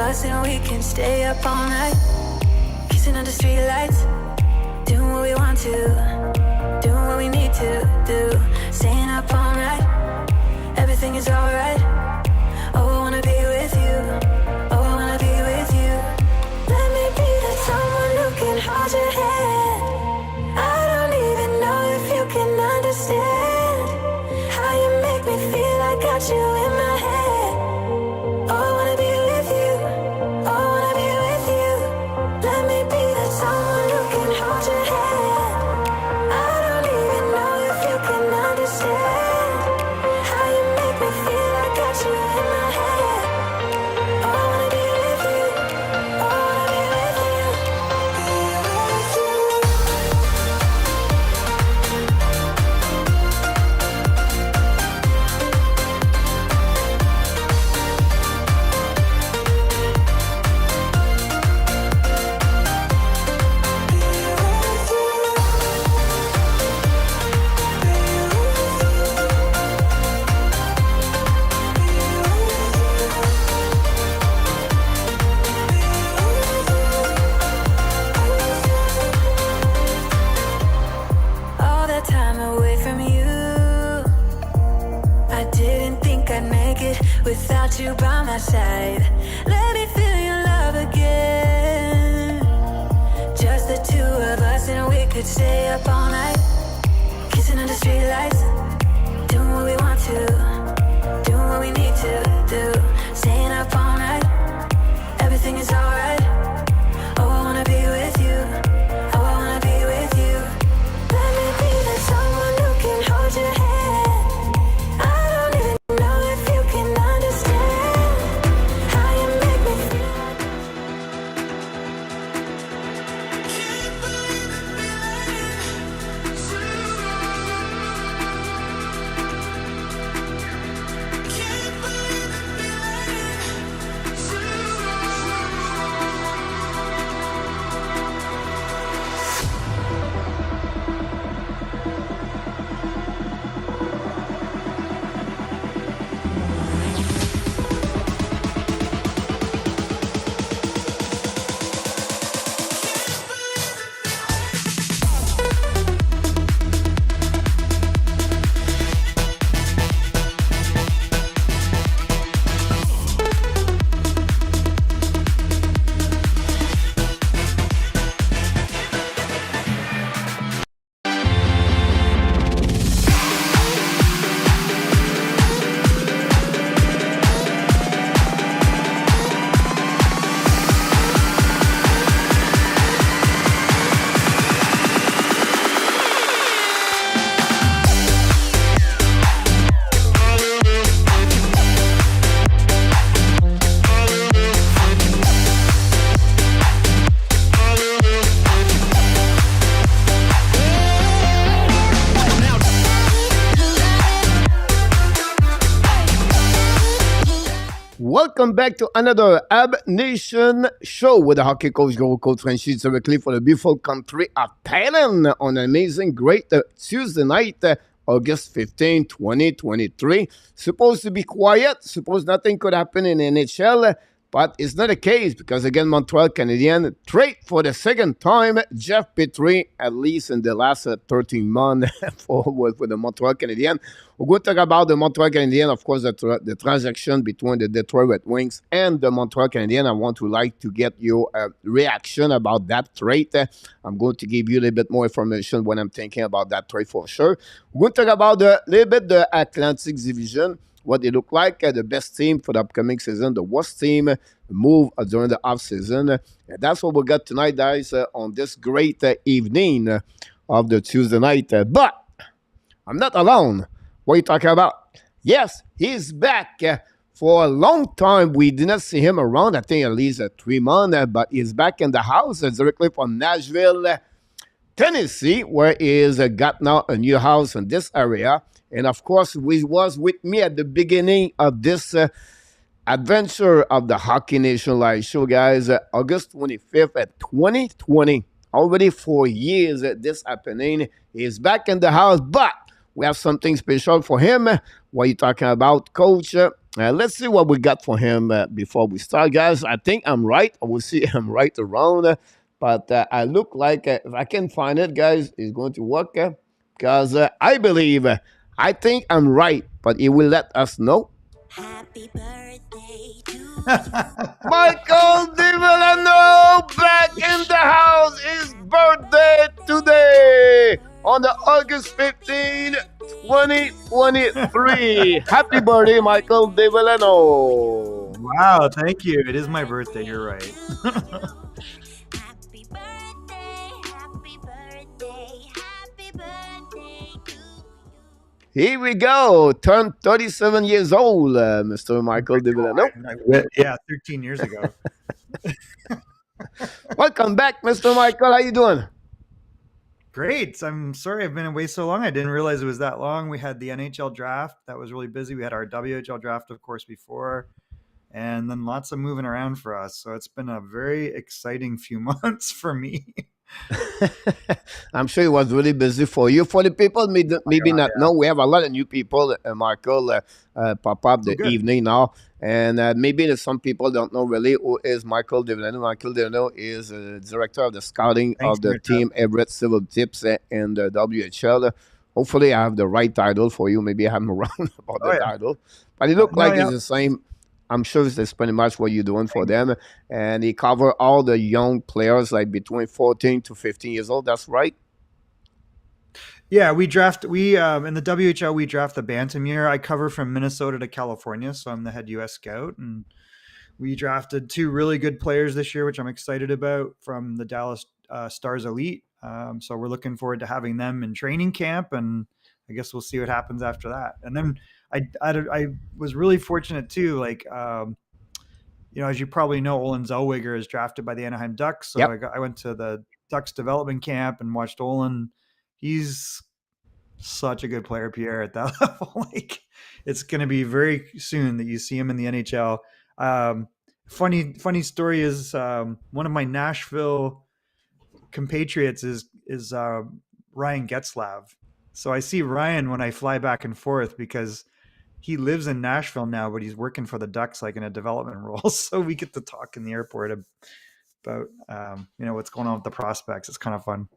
us and we can stay up all night, kissing under streetlights, doing what we want to, doing what we need to do, staying up all night, everything is alright. Oh, I wanna be with you, oh, I wanna be with you. Let me be that someone who can hold your hand. I don't even know if you can understand how you make me feel. I got you in my head. Oh, I wanna be with you, oh, I wanna be with you. Let me be that someone who can hold your hand. I don't even know if you can understand how you make me feel. I got you in my head. Oh, I wanna be with you, oh, I wanna be with you. All that time away from you, I didn't think I'd make it without you by my side. Let me feel your love again, just the two of us and we could stay up all night, kissing under streetlights, doing what we want to, doing what we need to do, staying up all night, everything is alright. Oh, I wanna be with you, oh, I wanna be with you. Let me be that someone who can hold your hand. I don't even know if you can understand how you make me feel. Welcome back to another Habs Nation Show with the hockey coach, Coach Frenchy directly for the beautiful country of Thailand on an amazing, great Tuesday night, August 15, 2023. Supposed to be quiet, suppose nothing could happen in NHL, but it's not the case because, again, Montreal Canadiens trade for the second time Jeff Petry, at least in the last 13 months for the Montreal Canadiens. We're going to talk about the Montreal Canadiens, of course, the transaction between the Detroit Red Wings and the Montreal Canadiens. I want to like to get your reaction about that trade. I'm going to give you a little bit more information when I'm thinking about that trade for sure. We're going to talk about a little bit the Atlantic Division, what they look like, the best team for the upcoming season, the worst team move during the off-season. And that's what we got tonight, guys, on this great evening of the Tuesday night. But I'm not alone. What are you talking about? Yes, he's back. For a long time, we did not see him around, I think at least 3 months, but he's back in the house directly from Nashville, Tennessee, where he got now a new house in this area. And of course, he was with me at the beginning of this adventure of the Hockey Nation Live Show, guys. August 25th at 2020. Already 4 years this happening. He's back in the house, but we have something special for him. What are you talking about, Coach? Let's see what we got for him before we start, guys. I think I'm right. I will see I'm right around. But I look like if I can find it, guys, it's going to work. Because I believe, I think I'm right, but he will let us know. Happy birthday to Michael DiVillano back in the house. His birthday today on the August 15, 2023. Happy birthday, Michael DiVillano. Wow, thank you. It is my birthday. You're right. happy birthday, happy birthday, happy birthday to you. Here we go. Turned 37 years old, Mr. Michael DiVillano. Yeah, 13 years ago. Welcome back, Mr. Michael. How you doing? Great. I'm sorry I've been away so long. I didn't realize it was that long. We had the NHL draft. That was really busy. We had our WHL draft, of course, before. And then lots of moving around for us. So it's been a very exciting few months for me. I'm sure it was really busy for you. For the people maybe not know, we have a lot of new people, Michael, pop up the evening now. And maybe some people don't know really who is Michael DiVillano. Michael DiVillano is director of the scouting of the team Everett Civil Tips in the WHL. Hopefully I have the right title for you. Maybe I'm wrong about the title. But it looks like it's the same. I'm sure that's pretty much what you're doing for them. And he cover all the young players, like between 14 to 15 years old. That's right. Yeah, in the WHL, we draft the bantam year. I cover from Minnesota to California, so I'm the head U.S. scout. And we drafted 2 really good players this year, which I'm excited about, from the Dallas Stars Elite. So we're looking forward to having them in training camp, and I guess we'll see what happens after that. And then I was really fortunate too. Like, as you probably know, Olin Zellweger is drafted by the Anaheim Ducks. So I went to the Ducks development camp and watched Olin. He's such a good player, Pierre, at that level. Like, it's going to be very soon that you see him in the NHL. Funny story is one of my Nashville compatriots is Ryan Getzlav. So I see Ryan when I fly back and forth because he lives in Nashville now, but he's working for the Ducks, like in a development role. So we get to talk in the airport about what's going on with the prospects. It's kind of fun.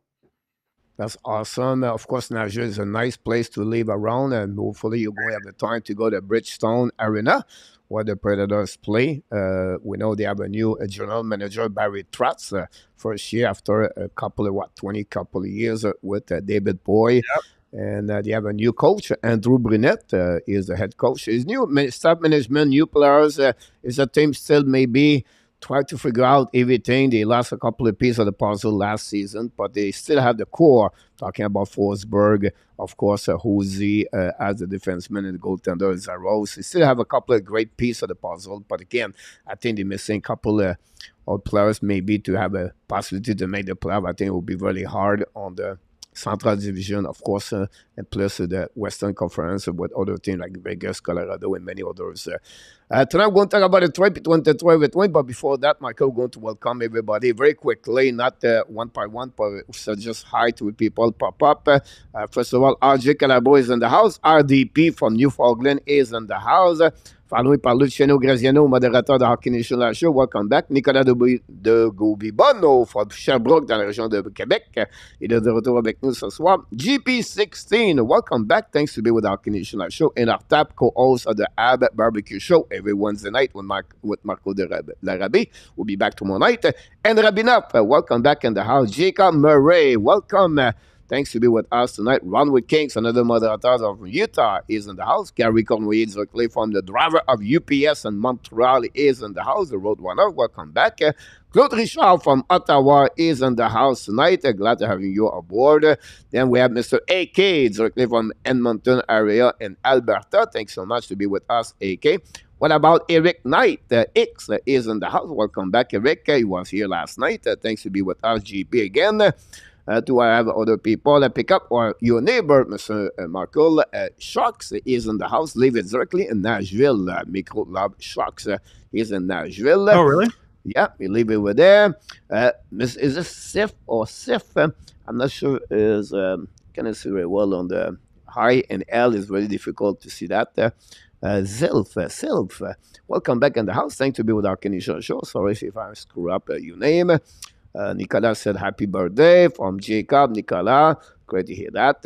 That's awesome. Of course, Nashville is a nice place to live around, and hopefully you're going to have the time to go to Bridgestone Arena where the Predators play. We know they have a new general manager, Barry Trotz, first year after a couple of years with David Boy. Yep. And they have a new coach, Andrew Brunette is the head coach. His new staff management, new players, is a team still maybe try to figure out everything. They lost a couple of pieces of the puzzle last season, but they still have the core. Talking about Forsberg, of course, Hosey as the defenseman and the goaltender is Rose. They still have a couple of great pieces of the puzzle, but again, I think they're missing a couple of players maybe to have a possibility to make the playoff. I think it will be really hard on the Central Division, of course, and plus the Western Conference with other teams like Vegas, Colorado, and many others. Tonight, we're going to talk about the trip between Detroit and Detroit, but before that, Michael, we're going to welcome everybody very quickly, not one by one, but so just hi to people pop up. First of all, RJ Calabo is in the house. RDP from Newfoundland is in the house. Followé par Luciano Graziano, modérateur de Hockey Nation Show. Welcome back. Nicolas de Goubibono from Sherbrooke, dans la région de Québec. Il est de retour avec nous ce soir. GP16, welcome back. Thanks to be with Hockey Nation Show and our top co-host of the Ab Barbecue Show every Wednesday night with Marco de Larabie. We'll be back tomorrow night. And Rabinov, welcome back in the house. Jacob Murray, welcome. Thanks to be with us tonight. Ronwood Kings, another moderator of Utah, is in the house. Gary Cournoyer directly from the driver of UPS in Montreal is in the house. The Roadrunner, welcome back. Claude Richard from Ottawa is in the house tonight. Glad to have you aboard. Then we have Mr. AK directly from Edmonton area in Alberta. Thanks so much to be with us, AK. What about Eric Knight? X is in the house. Welcome back, Eric. He was here last night. Thanks to be with us, GP again. Do I have other people that pick up? Or your neighbor, Mr. Markle Sharks is in the house, living directly in Nashville. Micro Love Sharks is in Nashville. Oh, really? Yeah, we live over there. Is this Sif or Sif? I'm not sure. Is can I see very well on the high and L is very difficult to see that. Sylph. Welcome back in the house. Thanks to be with our Canadian show. Sorry if I screw up your name. Nicolas said happy birthday from Jacob. Nicolas, great to hear that.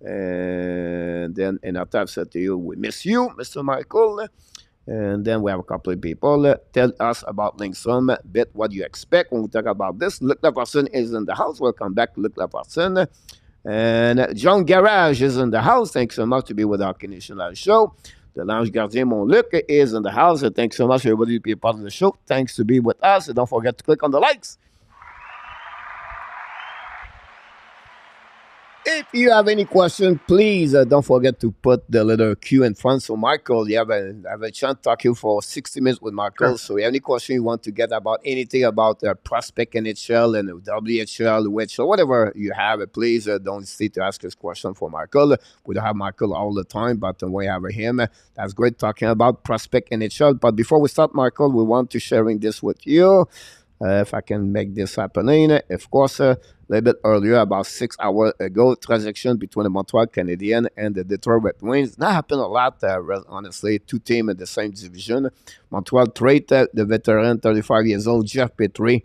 And then Enatav said to you, we miss you, Mr. Michael. And then we have a couple of people tell us about Linkstrom, bit what you expect when we talk about this. Luc Laperson is in the house. Welcome back, Luc Laperson. And John Garage is in the house. Thanks so much to be with our Canadian Live show. The Lounge Gardien, mon Luc, is in the house. And thanks so much, everybody, to be a part of the show. Thanks to be with us. And don't forget to click on the likes. If you have any question, please don't forget to put the letter Q in front. So, Michael, you have a chance to talk you for 60 minutes with Michael. Sure. So, any question you want to get about anything about prospect NHL and WHL, WHL, whatever you have, please don't hesitate to ask this question for Michael. We don't have Michael all the time, but we have him. That's great talking about prospect NHL. But before we start, Michael, we want to sharing this with you. If I can make this happening, of course, a little bit earlier, about 6 hours ago, transaction between the Montreal Canadiens and the Detroit Red Wings. That happened a lot, honestly, two teams in the same division. Montreal trade the veteran, 35 years old, Jeff Petry,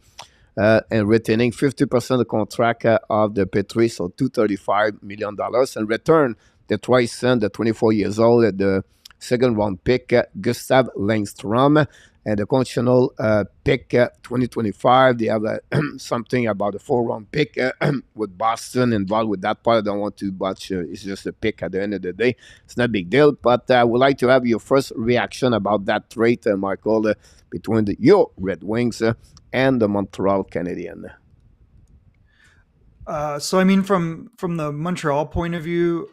and retaining 50% of the contract of the Petry, so $235 million. And return, Detroit sent the 24 years old, the second-round pick, Gustav Lindstrom. And the conditional pick 2025, they have something about a 4-round pick with Boston involved with that part. I don't want to, but it's just a pick at the end of the day. It's not a big deal, but I would like to have your first reaction about that trade, Michael, between your Red Wings and the Montreal Canadiens. So, I mean, from the Montreal point of view,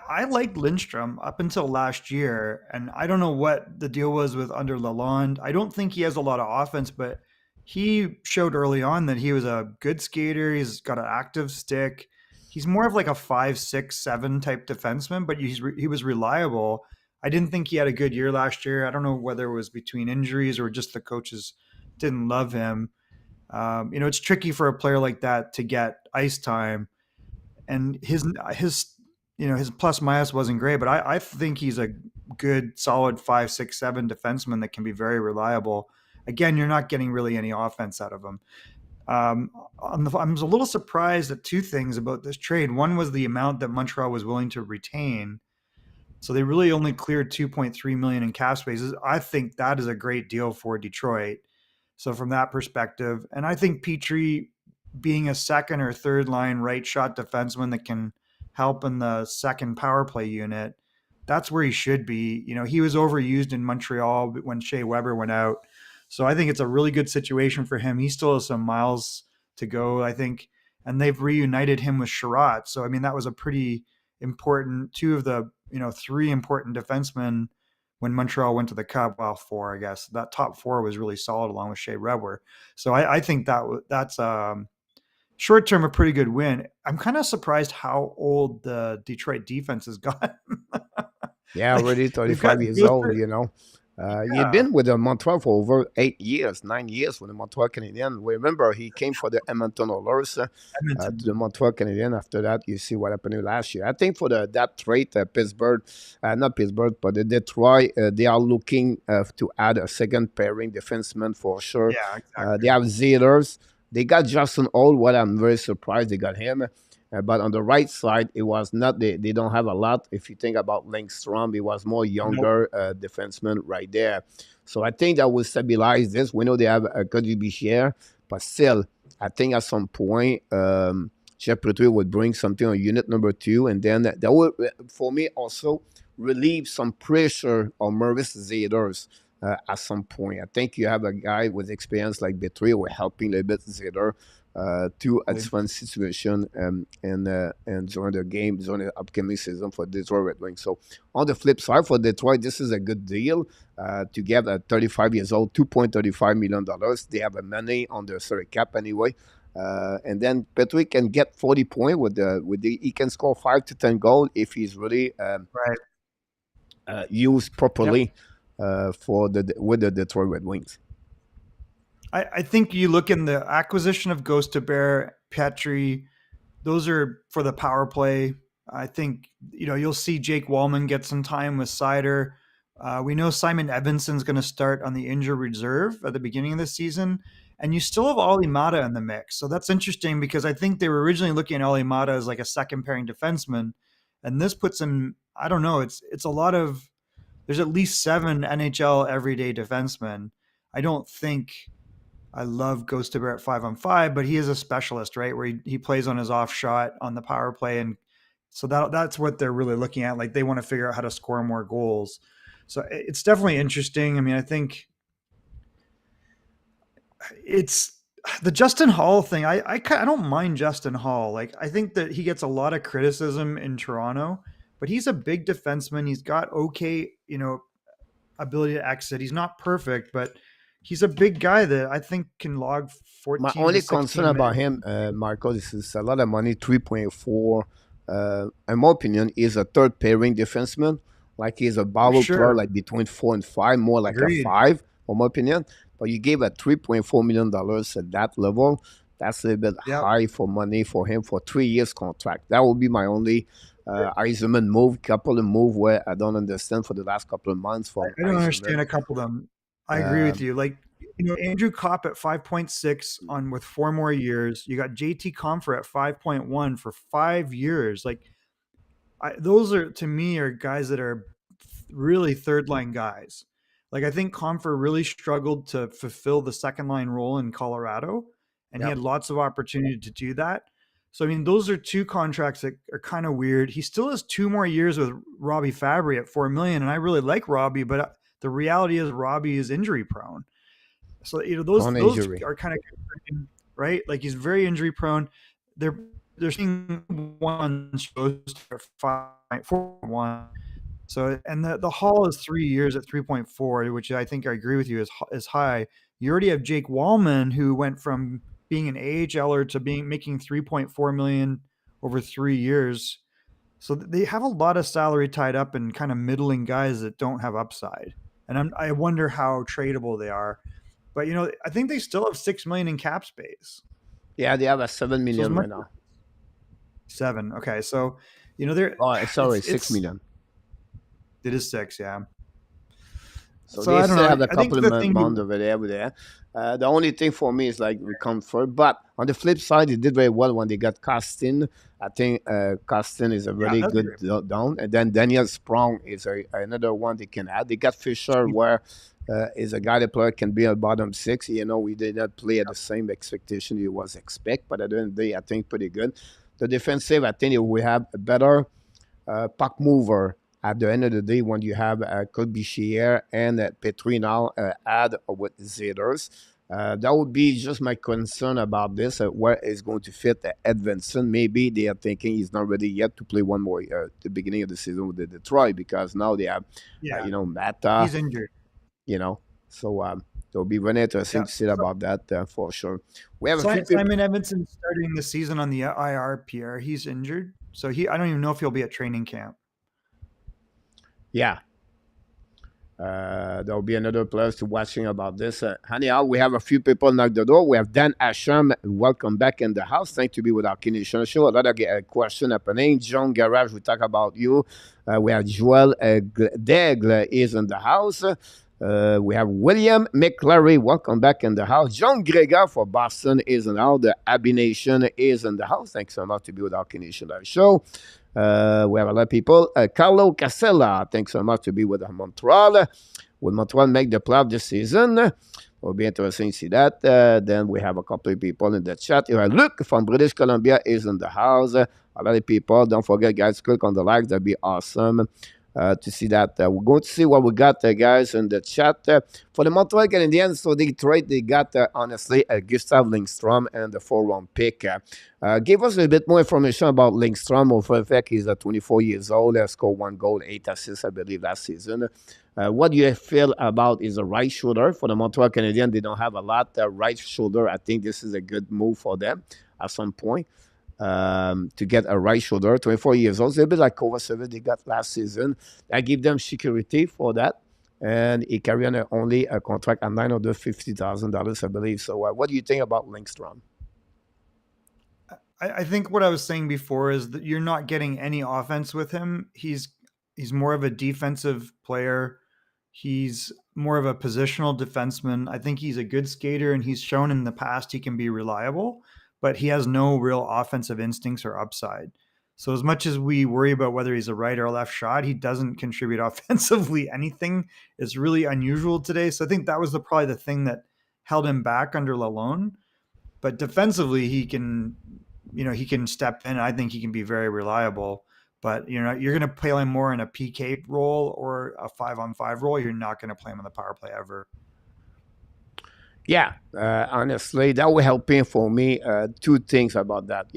I liked Lindstrom up until last year, and I don't know what the deal was with under Lalonde. I don't think he has a lot of offense, but he showed early on that he was a good skater. He's got an active stick. He's more of like a 5, 6, 7 type defenseman, but he was reliable. I didn't think he had a good year last year. I don't know whether it was between injuries or just the coaches didn't love him. It's tricky for a player like that to get ice time, and his plus minus wasn't great, but I think he's a good, solid 5, 6, 7 defenseman that can be very reliable. Again, you're not getting really any offense out of him. I was a little surprised at two things about this trade. One was the amount that Montreal was willing to retain. So they really only cleared $2.3 million in cap spaces. I think that is a great deal for Detroit. So from that perspective, and I think Petry being a second or third line right shot defenseman that can help in the second power play unit, that's where he should be. He was overused in Montreal when Shea Weber went out. So I think it's a really good situation for him. He still has some miles to go, I think. And they've reunited him with Sherratt. So, I mean, that was a pretty important, two of the, 3 important defensemen when Montreal went to the Cup. Well, 4, I guess. That top 4 was really solid along with Shea Weber. So I think that's short term, a pretty good win. I'm kind of surprised how old the Detroit defense has gotten. Yeah, already 35 years old, You've been with the Montreal for over 9 years with the Montreal Canadiens. Remember, he came for the Edmonton Oilers to the Montreal Canadiens. After that, you see what happened last year. I think for that trade, Pittsburgh, not Pittsburgh, but the Detroit, they are looking to add a second pairing defenseman for sure. Yeah, exactly. They have Zeders. They got Justin Holl. What I'm very surprised they got him. But on the right side, it was not. They don't have a lot. If you think about Lindstrom, it was more younger defenseman right there. So I think that will stabilize this. We know they have a Cody Bichier, but still, I think at some point, Jeff Petry would bring something on unit number 2, and then that will, for me, also relieve some pressure on Maurice Zeders. At some point, I think you have a guy with experience like Petry who helping a little bit Zeder to a different situation and during the upcoming season for Detroit Red Wings. So on the flip side for Detroit, this is a good deal to get a 35 years old, $2.35 million. They have a money on their salary cap anyway. And then Petry can get 40 points he can score 5 to 10 goals if he's really used properly. Yep. With the Detroit Red Wings. I think you look in the acquisition of Ghost Bear, Petry, those are for the power play. I think, you'll see Jake Wallman get some time with SLATER. We know Simon Evanson's going to start on the injured reserve at the beginning of the season. And you still have Ollie Mata in the mix. So that's interesting because I think they were originally looking at Ollie Mata as like a second pairing defenseman. And this puts him, I don't know, it's a lot of, there's at least 7 NHL everyday defensemen. I don't think I love Ghost at 5-on-5, but he is a specialist, right? Where he plays on his off shot on the power play. And so that's what they're really looking at. Like they want to figure out how to score more goals. So it's definitely interesting. I mean, I think it's the Justin Hall thing. I don't mind Justin Hall. Like I think that he gets a lot of criticism in Toronto, but he's a big defenseman. He's got okay, ability to exit. He's not perfect, but he's a big guy that I think can log 14. My only concern about him, Marco, this is a lot of money, 3.4. In my opinion, he's a third pairing defenseman. Like he's a bottle player, like between 4 and 5, more like a 5, in my opinion. But you gave a $3.4 million at that level. That's a little bit high for money for him for 3 years contract. That would be my only Eisenman move, couple of move where I don't understand for the last couple of months. I don't understand a couple of them. I agree with you. Like, Andrew Kopp at 5.6 on with 4 more years. You got JT Compher at 5.1 for 5 years. Like, those are, to me, are guys that are really third line guys. Like I think Compher really struggled to fulfill the second line role in Colorado, and he had lots of opportunity to do that. So I mean, those are 2 contracts that are kind of weird. He still has 2 more years with Robbie Fabry at $4 million, and I really like Robbie, but the reality is Robbie is injury prone. So those are kind of concerning, right? Like he's very injury prone. They're seeing one shows for 5.41. So, and the Hall is 3 years at 3.4, which I think I agree with you is high. You already have Jake Wallman, who went from being an AHLer to making 3.4 million over 3 years. So they have a lot of salary tied up in kind of middling guys that don't have upside. And I wonder how tradable they are. But I think they still have $6 million in cap space. Yeah, they have a $7 million right now. 7. Okay, so they're. Oh, sorry, $6 million. It is 6, yeah. So they still have a couple of months over there. The only thing for me is like we comfort. But on the flip side, they did very well when they got Costin. I think Costin is a really good down. And then Daniel Sprong is another one they can add. They got Fisher, where is a guy that player can be a bottom 6. We did not play at the same expectation you was expect. But at the end of the day, I think pretty good. The defensive, I think we have a better puck mover. At the end of the day, when you have Colbichier and Petry now add with Zeders, that would be just my concern about this. Where is going to fit Edvinson? Maybe they are thinking he's not ready yet to play one more the beginning of the season with the Detroit, because now they have, Mata. He's injured. So it'll be really interesting to see about that for sure. We have Simon Edvinson starting the season on the IR, Pierre. He's injured, so I don't even know if he'll be at training camp. Yeah. There'll be another place to watching about this. Anyhow, we have a few people knock the door. We have Dan Asham. Welcome back in the house. Thanks to be with our Canadian show. A lot of question happening. John Garage, we talk about you. We have Joel Daigle is in the house. We have William McClary. Welcome back in the house. John Gregor for Boston is in the house. The Habs Nation is in the house. Thanks so much to be with our Canadian show. We have a lot of people. Carlo Casella, thanks so much to be with Montreal. Will Montreal make the playoff this season? Will be interesting to see that. Then we have a couple of people in the chat. Luke from British Columbia is in the house. A lot of people. Don't forget, guys, click on the likes. That'd be awesome to see that. We're going to see what we got, guys, in the chat. For the Montreal Canadiens, so Detroit, they got, honestly, Gustav Lindstrom and the 4th-round pick. Give us a little bit more information about Lindstrom. For the fact, he's 24 years old. He scored 1 goal, 8 assists, I believe, last season. What do you feel about is a right shoulder for the Montreal Canadiens? They don't have a lot right shoulder. I think this is a good move for them at some point. To get a right shoulder, 24 years old. It's a bit like Kovacevic they got last season. I give them security for that. And he carry on only a contract at $950,000, I believe. So what do you think about Lindstrom? I think what I was saying before is that you're not getting any offense with him. He's more of a defensive player. He's more of a positional defenseman. I think he's a good skater, and he's shown in the past he can be reliable, but he has no real offensive instincts or upside. So as much as we worry about whether he's a right or left shot, he doesn't contribute offensively anything. It's really unusual today. So I think that was probably the thing that held him back under Lalonde. But defensively, he can step in. I think he can be very reliable. But you're going to play him more in a PK role or a 5-on-5 role. You're not going to play him on the power play ever. Yeah, honestly, that will help him for me. Two things about that,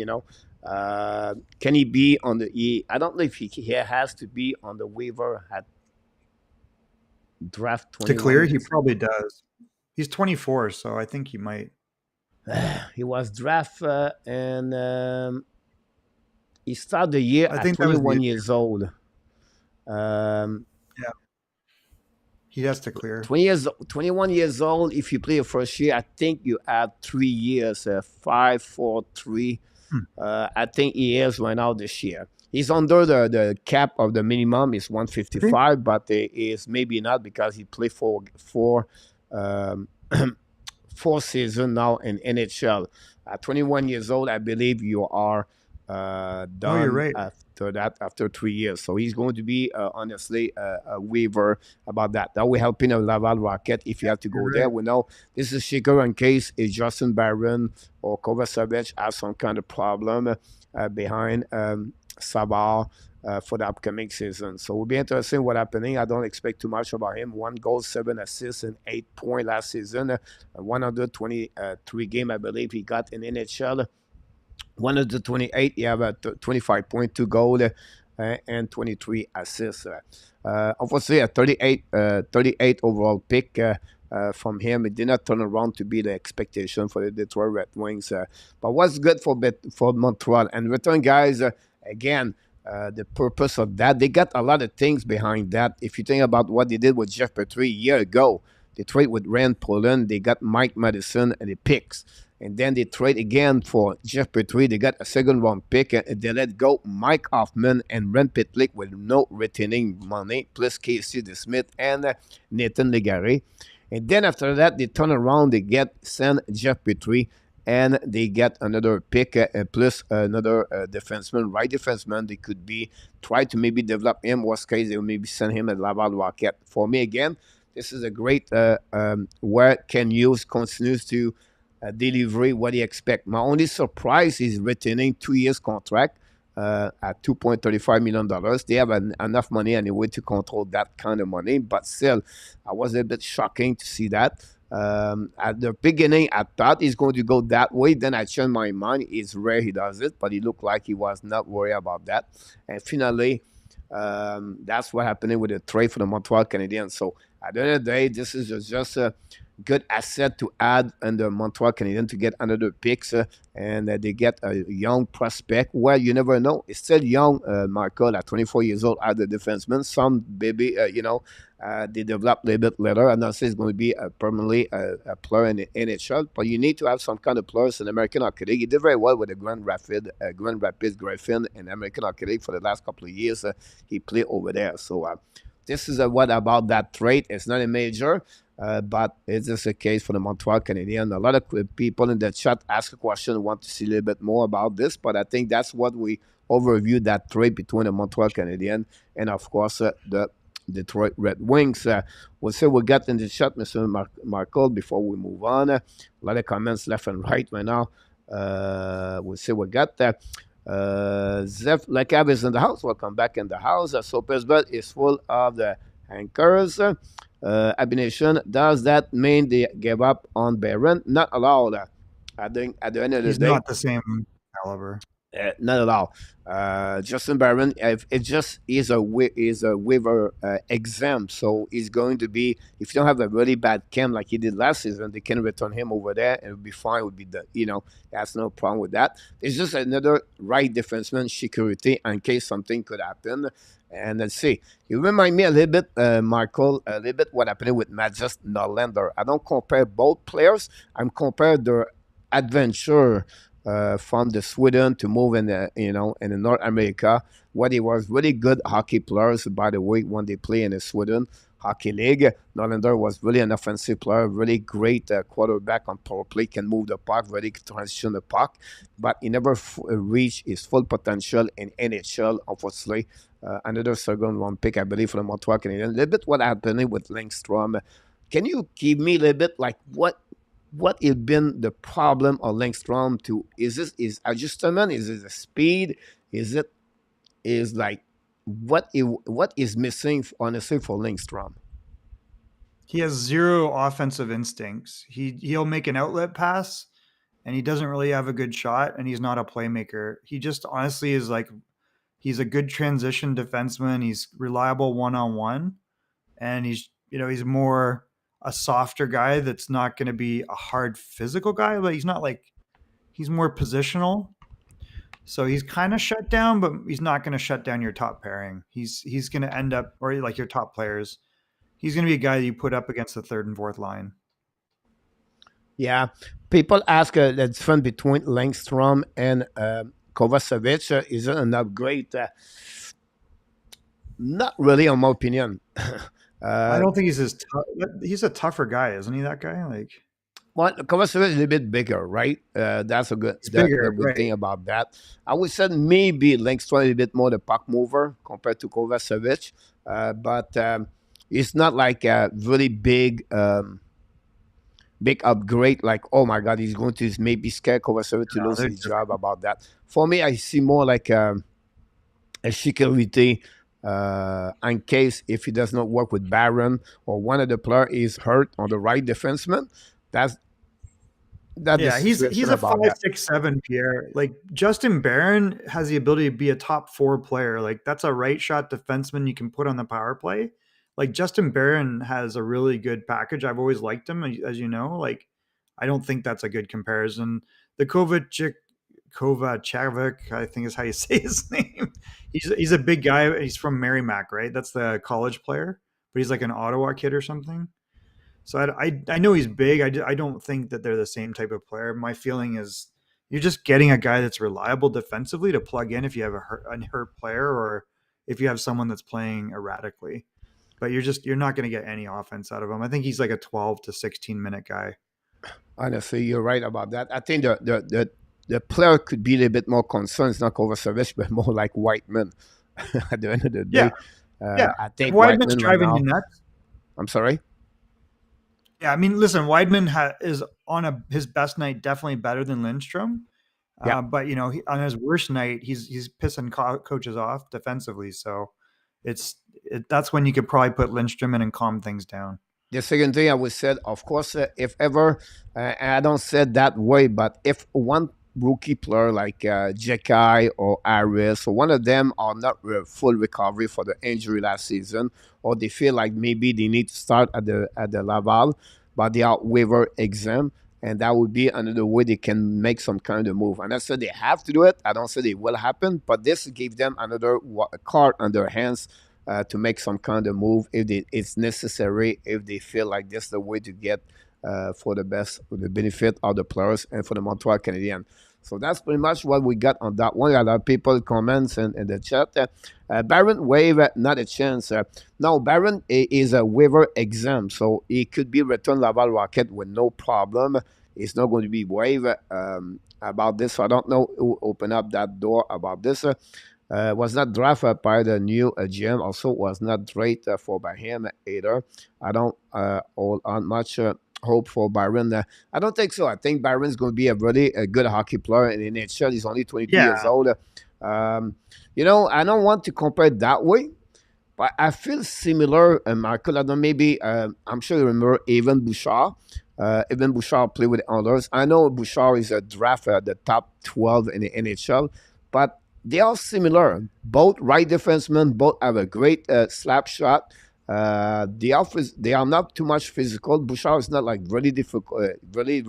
can he be on the? I don't know if he has to be on the waiver at draft 21. To clear, he probably does. He's 24, so I think he might. He was drafted and he started the year I at think 21 years old. Yeah. He has to clear. 21 years old. If you play your first year, I think you have 3 years, 5, 4, 3. I think he is right now this year. He's under the cap of the minimum. It's 155, but it is maybe not because he played for 4 seasons now in NHL. At 21 years old, I believe you are done. Oh, you're right. After 3 years. So he's going to be, honestly, a waiver about that. That will help in a Laval Rocket if you have to go there. We know this is shaker in case if Justin Barron or Kovacevic have some kind of problem behind Savard for the upcoming season. So it will be interesting what happening. I don't expect too much about him. 1 goal, 7 assists, and 8 points last season. 123 game, I believe, he got in NHL. 128, you have a 25.2 goal and 23 assists. Unfortunately, a 38 overall pick from him. It did not turn around to be the expectation for the Detroit Red Wings. But what's good for Montreal? And return guys, again, the purpose of that, they got a lot of things behind that. If you think about what they did with Jeff Petry a year ago, they trade with Rand Poland, they got Mike Madison and the picks. And then they trade again for Jeff Petry. They got a second-round pick. And they let go Mike Hoffman and Rand Pitlick with no retaining money, plus Casey DeSmith and Nathan Legare. And then after that, they turn around. They send Jeff Petry, and they get another pick plus another defenseman, right defenseman. They could try to maybe develop him. Worst case, they will maybe send him at Laval Rocket. For me, again, this is a great where Ken Hughes continues to delivery what he expect. My only surprise is retaining 2 years contract at $2.35 million. They have enough money anyway to control that kind of money, but still, I was a bit shocking to see that. At the beginning, I thought he's going to go that way. Then I changed my mind. It's rare he does it, but he looked like he was not worried about that. And finally, that's what happened with the trade for the Montreal Canadiens. So at the end of the day, this is just a good asset to add in the Montreal Canadiens to get another picks, and they get a young prospect. Well, you never know. It's still young, Michael, at 24 years old, as a defenseman. Some baby, they develop a little bit later. I'm not saying it's going to be permanently a player in the NHL, but you need to have some kind of players in American Hockey League. He did very well with the Grand Rapids Griffin in American Hockey League for the last couple of years. He played over there. So this is what about that trade. It's not a major. But it's just a case for the Montreal Canadiens. A lot of people in the chat ask a question, want to see a little bit more about this, but I think that's what we overview that trade between the Montreal Canadiens and, of course, the Detroit Red Wings. We'll see what we got in the chat, Mr. Markle, before we move on. A lot of comments left and right now. We'll see what we got there. Zeph Lekab is in the house. Welcome back in the house. So Pittsburgh is full of the anchors. Habs Nation, does that mean they gave up on Barron? Not allowed. I think at the end of the day, he's not the same caliber. Not at all. Justin Barron, it just is a waiver exempt, so he's going to be. If you don't have a really bad camp like he did last season, they can return him over there, and it'll be fine. It would be that's no problem with that. It's just another right defenseman security in case something could happen. And let's see. You remind me a little bit, Michael, a little bit what happened with Matthias Norlander. I don't compare both players. I'm comparing their adventure from the Sweden to move in the, in North America. What he was really good hockey players, by the way, when they play in the Sweden Hockey League. Norlander was really an offensive player, really great quarterback on power play, can move the puck, really transition the puck, but he never reached his full potential in NHL, unfortunately. Another second round pick, I believe, for the Montreal Canadiens. A little bit what happened with Lindstrom. Can you give me a little bit like what has been the problem of Lindstrom? To is this his adjustment? Is it the speed? Is like what is missing honestly for Lindstrom? He has zero offensive instincts. He'll make an outlet pass and he doesn't really have a good shot and he's not a playmaker. He just honestly is like he's a good transition defenseman. He's reliable one-on-one and he's more a softer guy that's not going to be a hard physical guy, but he's more positional. So he's kind of shut down, but he's not going to shut down your top pairing. He's going to end up or like your top players. He's going to be a guy that you put up against the third and fourth line. Yeah, people ask the difference between Lindstrom and Kovacevic. Is it an upgrade? Not really, in my opinion. I don't think he's he's a tougher guy, isn't he? That guy, like, well, Kovacevic is a little bit bigger, right? That's a good, it's bigger, good right? thing about that. I would say maybe Lindstrom is a bit more the puck mover compared to Kovacevic, but it's not like a really big upgrade. Like, oh my God, he's going to maybe scare Kovacevic to No, lose they're his different. job about that. For me, I see more like a security in case if he does not work with Barron or one of the players is hurt on the right defenseman. That's the Yeah, he's situation a about five, that. 6, 7 Pierre. Like Justin Barron has the ability to be a top 4 player. Like that's a right shot defenseman you can put on the power play. Like Justin Barron has a really good package. I've always liked him, as you know. Like I don't think that's a good comparison. The Kovacevic, I think is how you say his name. He's a big guy. He's from Merrimack, right? That's the college player, but he's like an Ottawa kid or something. So I know he's big. I don't think that they're the same type of player. My feeling is you're just getting a guy that's reliable defensively to plug in if you have a hurt player or if you have someone that's playing erratically. But you're not going to get any offense out of him. I think he's like a 12 to 16 minute guy. Honestly, you're right about that. I think the player could be a little bit more concerned. It's not Kovacevic, but more like Whiteman. At the end of the Yeah, day, yeah. I If think Weidman's Whiteman right driving now. you nuts. I'm sorry. Yeah, I mean, listen, Weidman is on his best night definitely better than Lindstrom. Yeah. But on his worst night, he's pissing coaches off defensively. So that's when you could probably put Lindstrom in and calm things down. The second thing I would say, of course, if ever, I don't say it that way, but if one rookie player like Jekai or Harris or one of them are not full recovery for the injury last season, or they feel like maybe they need to start at the Laval, but they are waiver exempt, and that would be another way they can make some kind of move. And I said they have to do it. I don't say it will happen, but this gives them another card on their hands to make some kind of move if it's necessary, if they feel like this is the way to get for the benefit of the players and for the Montreal Canadiens. So that's pretty much what we got on that one. A lot of people comments in the chat. Barron waive, not a chance. No, Barron is a waiver exempt, so he could be returned Laval Rocket with no problem. It's not going to be waived about this. So I don't know who opened up that door about this. Was not drafted by the new GM. Also, was not traded for by him either. I don't hold on much hope for Byron. I don't think so. I think Byron's going to be a really good hockey player in the NHL. He's only 22 Yeah, years old. I don't want to compare it that way, but I feel similar. Michael, I don't maybe. I'm sure you remember Evan Bouchard. Evan Bouchard played with the Oilers. I know Bouchard is a draft at the top 12 in the NHL, but they are similar. Both right defensemen, both have a great slap shot. They are not too much physical. Bouchard is not like really difficult, really,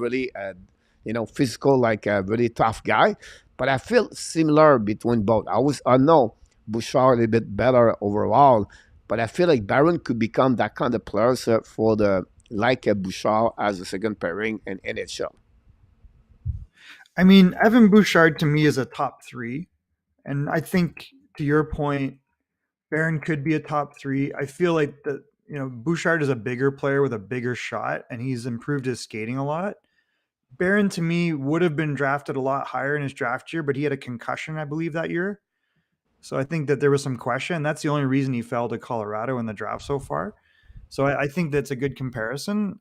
physical, like a really tough guy. But I feel similar between both. I know Bouchard a little bit better overall, but I feel like Barron could become that kind of player for the like a Bouchard as a second pairing in NHL. I mean, Evan Bouchard to me is a top 3, and I think to your point, Barron could be a top 3. I feel like that Bouchard is a bigger player with a bigger shot, and he's improved his skating a lot. Barron to me would have been drafted a lot higher in his draft year, but he had a concussion, I believe, that year. So I think that there was some question. That's the only reason he fell to Colorado in the draft so far. So I think that's a good comparison.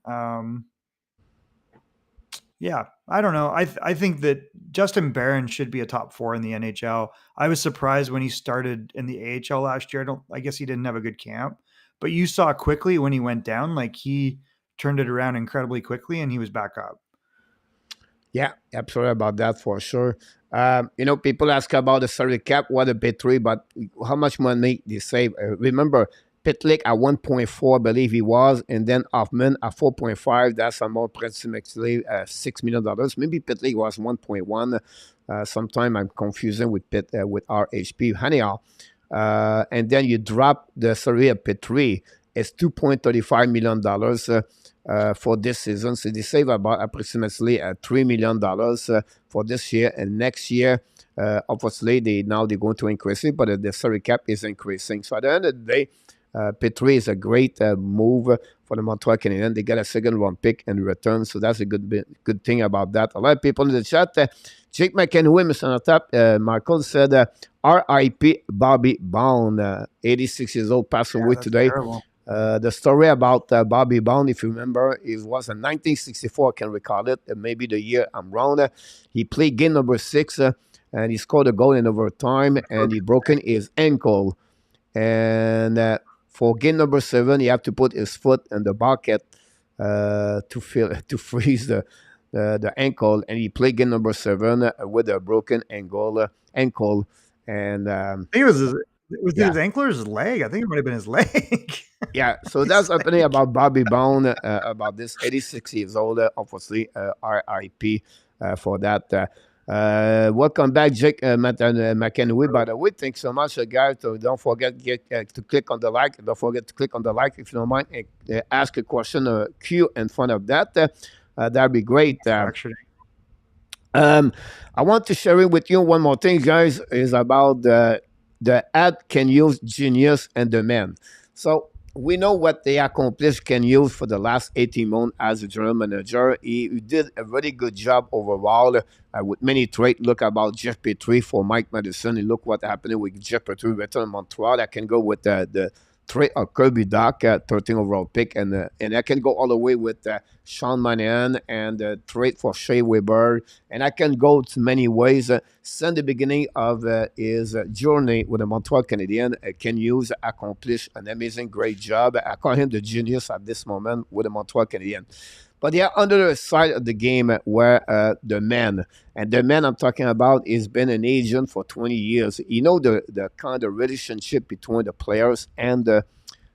Yeah, I don't know. I think that Justin Barron should be a top 4 in the NHL. I was surprised when he started in the AHL last year. I guess he didn't have a good camp, but you saw quickly when he went down, like he turned it around incredibly quickly and he was back up. Yeah, absolutely about that for sure. People ask about the salary cap, what a Petry, but how much money they save. Remember, Pitlick at 1.4, I believe he was, and then Hoffman at 4.5. That's approximately $6 million. Maybe Pitlick was 1.1. Sometimes I'm confusing with RHP. Anyhow, and then you drop the salary of Petry. It's $2.35 million for this season. So they save about approximately $3 million for this year and next year. Obviously, they're going to increase it, but the salary cap is increasing. So at the end of the day, Petry is a great move for the Montreal Canadiens. They got a second-round pick in return, so that's a good thing about that. A lot of people in the chat, Jake McEnway, Mr. on top, Michael said, R.I.P. Bobby Bond, 86 years old, passed away today. Terrible. The story about Bobby Bond, if you remember, it was in 1964, I can recall it, maybe the year I'm wrong. He played game number 6, and he scored a goal in overtime, and he broken his ankle. And for game number 7, he had to put his foot in the bucket to freeze the ankle, and he played game number 7 with a broken ankle. And I think it was his ankle or his leg. I think it might have been his leg. Yeah, so that's happening about Bobby Bond, about this 86 years old, obviously, RIP for that. Welcome back, Jake McEnway. By the way, thanks so much, guys. So don't forget to click on the like. Don't forget to click on the like if you don't mind. And, ask a question, Q in front of that. That'd be great. Actually. I want to share it with you. One more thing, guys, is about the ad can use genius and the men. So we know what they accomplished Ken Hughes for the last 18 months as a general manager. He did a very good job overall with many traits. Look about Jeff Petry for Mike Madison, and look what happened with Jeff Petry return in Montreal. I can go with the trait of Kirby Doc, 13 overall pick, and I can go all the way with Sean Monahan and the trait for Shea Weber, and I can go to many ways. Since the beginning of his journey with the Montreal Canadiens, Ken Hughes accomplished an amazing, great job. I call him the genius at this moment with the Montreal Canadiens. But yeah, under the side of the game where the man, and the man I'm talking about has been an agent for 20 years. You know the kind of relationship between the players and the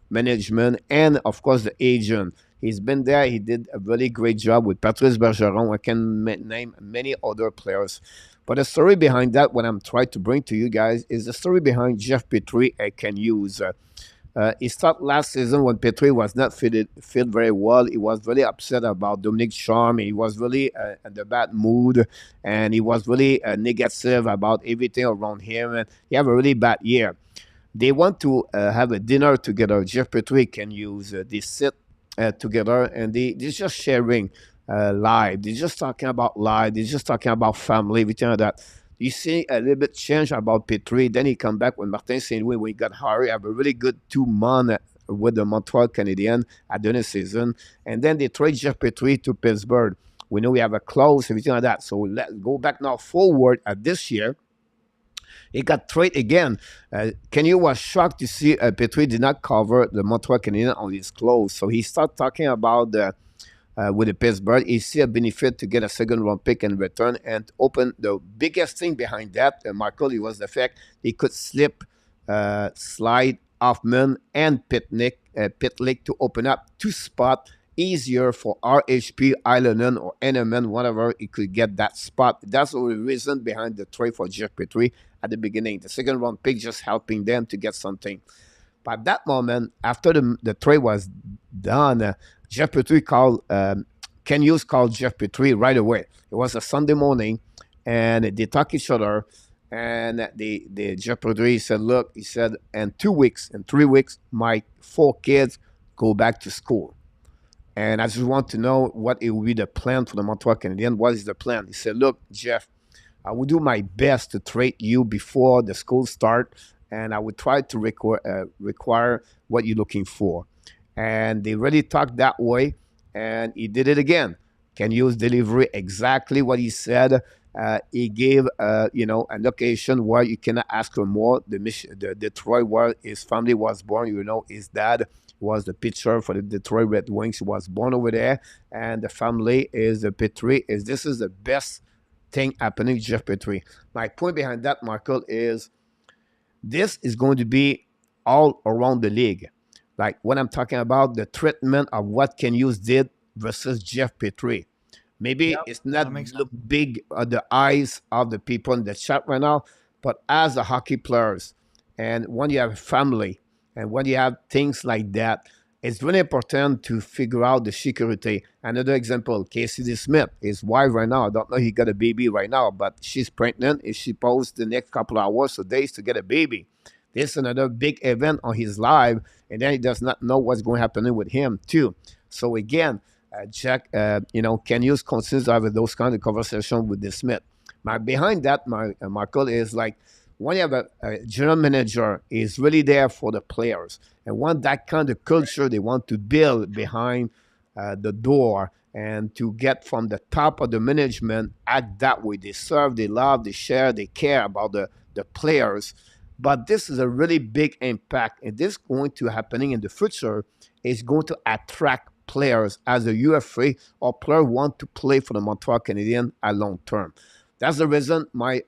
management and, of course, the agent. He's been there. He did a really great job with Patrice Bergeron. I can name many other players. But the story behind that, what I'm trying to bring to you guys, is the story behind Jeff Petry and Ken Hughes. He started last season when Petry was not fit very well. He was really upset about Dominic Charm. He was really in a bad mood, and he was really negative about everything around him. And he had a really bad year. They want to have a dinner together. Jeff Petry Ken Hughes. They sit together, and they're just sharing life. They're just talking about life. They're just talking about family, everything like that. You see a little bit change about Petry. Then he come back with Martin Saint-Louis when he got hired. Have a really good 2 months with the Montreal Canadiens at the end of the season. And then they trade Jeff Petry to Pittsburgh. We know we have a clause, everything like that. So let's go back now forward at this year. He got traded again. Kenny was shocked to see Petry did not cover the Montreal Canadiens on his clothes. So he started talking about with the Pittsburgh. He see a benefit to get a second-round pick in return and open. The biggest thing behind that, Michael, it was the fact he could slide Hoffman and Pitlick to open up 2 spots easier for RHP, Islanen, or Enneman, whatever, he could get that spot. That's the reason behind the trade for Jeff Petry at the beginning. The second-round pick just helping them to get something. But at that moment, after the trade was done, Jeff Petry called, Ken Hughes called Jeff Petry right away. It was a Sunday morning, and they talk each other. And the Jeff Petry said, look, he said, in 2 weeks, in 3 weeks, my 4 kids go back to school. And I just want to know what it will be the plan for the Montreal Canadiens. What is the plan? He said, look, Jeff, I will do my best to trade you before the school start, and I will try to require what you're looking for. And they really talked that way, and he did it again. Can use delivery exactly what he said. He gave, a location where you cannot ask for more. The Detroit, where his family was born. His dad was the pitcher for the Detroit Red Wings. He was born over there, and the family is the Petry. This is the best thing happening, Jeff Petry. My point behind that, Michael, is this is going to be all around the league. Like when I'm talking about the treatment of what Ken Hughes did versus Jeff Petry. Maybe it's not look big at the eyes of the people in the chat right now, but as a hockey players, and when you have a family, and when you have things like that, it's really important to figure out the security. Another example, Casey Smith, his wife right now, I don't know he got a baby right now, but she's pregnant. If she posts the next couple of hours or days to get a baby, this is another big event on his life, and then he does not know what's going to happen with him too. So again, Jack, Ken Hughes continues to have those kind of conversations with the Smith. Behind that, Michael, is like when you have a general manager is really there for the players, and want that kind of culture they want to build behind the door, and to get from the top of the management, act that way. They serve, they love, they share, they care about the players. But this is a really big impact, and this is going to happening in the future. Is going to attract players as a UFA or player want to play for the Montreal Canadiens at long term. That's the reason my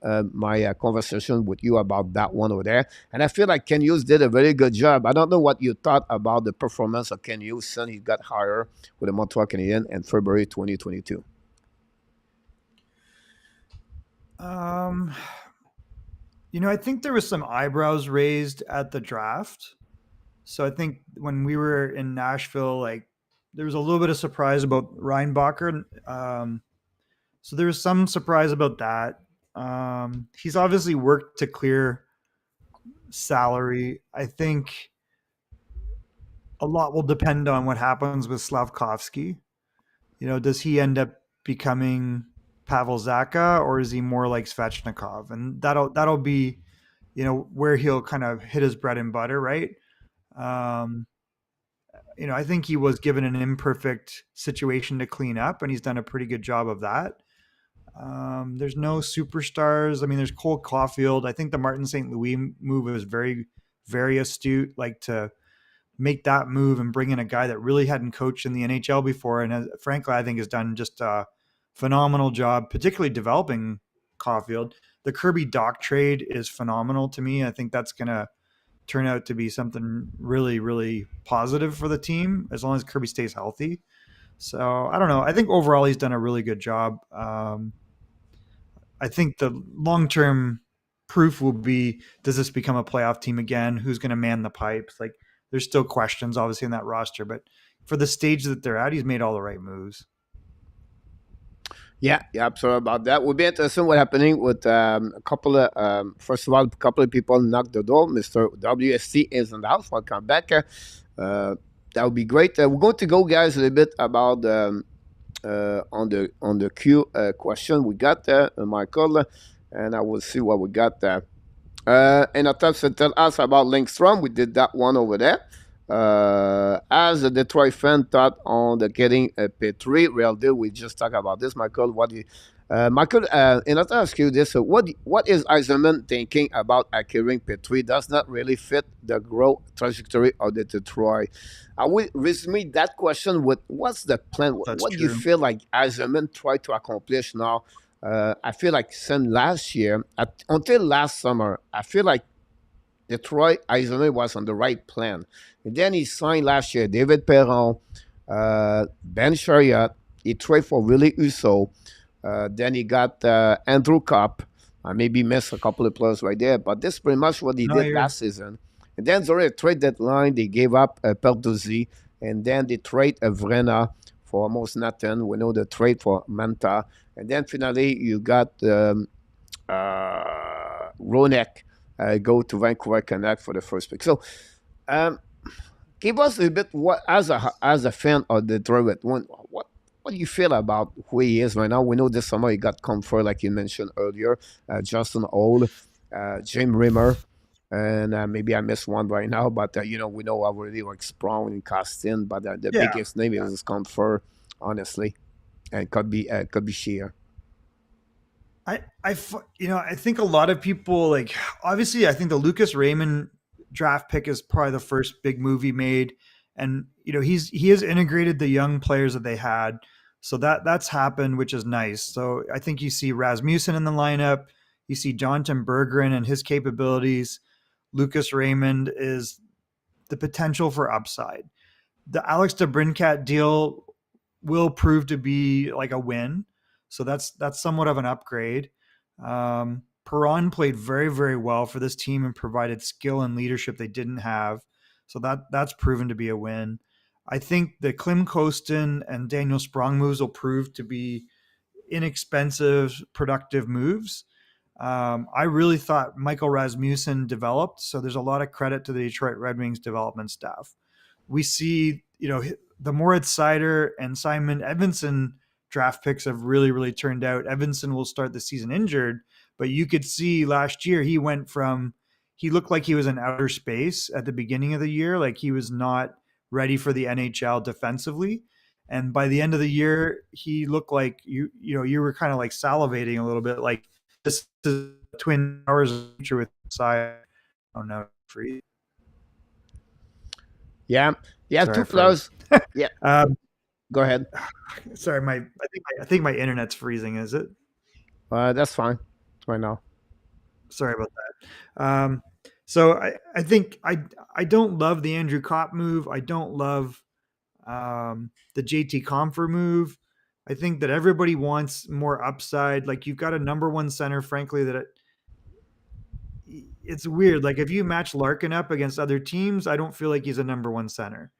conversation with you about that one over there. And I feel like Ken Hughes did a very good job. I don't know what you thought about the performance of Ken Hughes since he got hired with the Montreal Canadiens in February 2022. I think there was some eyebrows raised at the draft. So I think when we were in Nashville, there was a little bit of surprise about Reinbacher. So there was some surprise about that. He's obviously worked to clear salary. I think a lot will depend on what happens with Slavkovsky. Does he end up becoming Pavel Zacha, or is he more like Svechnikov? And that'll be, where he'll kind of hit his bread and butter, right? I think he was given an imperfect situation to clean up, and he's done a pretty good job of that. There's no superstars. I mean, there's Cole Caulfield. I think the Martin St. Louis move was very, very astute, to make that move and bring in a guy that really hadn't coached in the NHL before. And frankly, I think has done just a phenomenal job, particularly developing Caulfield. The Kirby Dach trade is phenomenal to me. I think that's going to turn out to be something really, really positive for the team as long as Kirby stays healthy. So I don't know. I think overall he's done a really good job. I think the long-term proof will be, does this become a playoff team again? Who's going to man the pipes? There's still questions obviously in that roster, but for the stage that they're at, he's made all the right moves. Yeah, absolutely about that. We'll be interested what's happening with a couple of, first of all, a couple of people knocked the door. Mr. WSC is in the house. Welcome back. That would be great. We're going to go, guys, a little bit about on the Q question we got there, Michael, and I will see what we got there. And Atap said, tell us about Linkstrom. We did that one over there. As a Detroit fan thought on the getting a Petry, real deal, we just talked about this, Michael. Michael, and I'll ask you this: what is Yzerman thinking about acquiring Petry? Does not really fit the growth trajectory of the Detroit. I will resume that question with what's the plan? What do you feel like Yzerman tried to accomplish now? I feel like since last year until last summer, I feel like Detroit Yzerman was on the right plan. And then he signed last year David Perron, Ben Chariot. He traded for Willie Husso. Then he got Andrew Kopp. Maybe missed a couple of players right there, but this is pretty much what he did last season. And then during the trade deadline, they gave up Perduzzi, and then they trade Vrena for almost nothing. We know the trade for Manta. And then finally, you got Ronek go to Vancouver Canucks for the first pick. So, um, give us a bit what as a fan of the Druid, what do you feel about who he is right now? We know this summer he got comfort, like you mentioned earlier, Justin Old, Jim Rimmer, and maybe I missed one right now, but we know already like Sprawn and Costin, but the Yeah. biggest name is comfort, honestly, and could be Sheer. I think a lot of people like, obviously, I think the Lucas Raymond draft pick is probably the first big move he made, and he has integrated the young players that they had, so that's happened, which is nice. So I think you see Rasmussen in the lineup, you see Jonathan Berggren and his capabilities. Lucas Raymond is the potential for upside. The Alex DeBrincat deal will prove to be like a win. So that's somewhat of an upgrade. Perron played very, very well for this team and provided skill and leadership they didn't have. So that's proven to be a win. I think the Klim Kostin and Daniel Sprong moves will prove to be inexpensive, productive moves. I really thought Michael Rasmussen developed, so there's a lot of credit to the Detroit Red Wings development staff. We see, the Moritz Seider and Simon Edvinsson draft picks have really, really turned out. Edvinsson will start the season injured, but you could see last year he looked like he was in outer space at the beginning of the year, like he was not ready for the NHL defensively. And by the end of the year, he looked like you were kind of like salivating a little bit, like this is Twin Towers of future with side. Oh no, free. Yeah, Sorry, 2+. Yeah, go ahead. Sorry, I think my internet's freezing. Is it? That's fine right now. Sorry about that. So I think I don't love the Andrew Kopp move. I don't love the JT Compher move. I think that everybody wants more upside. Like you've got a number one center, frankly, that it's weird. Like if you match Larkin up against other teams, I don't feel like he's a number one center.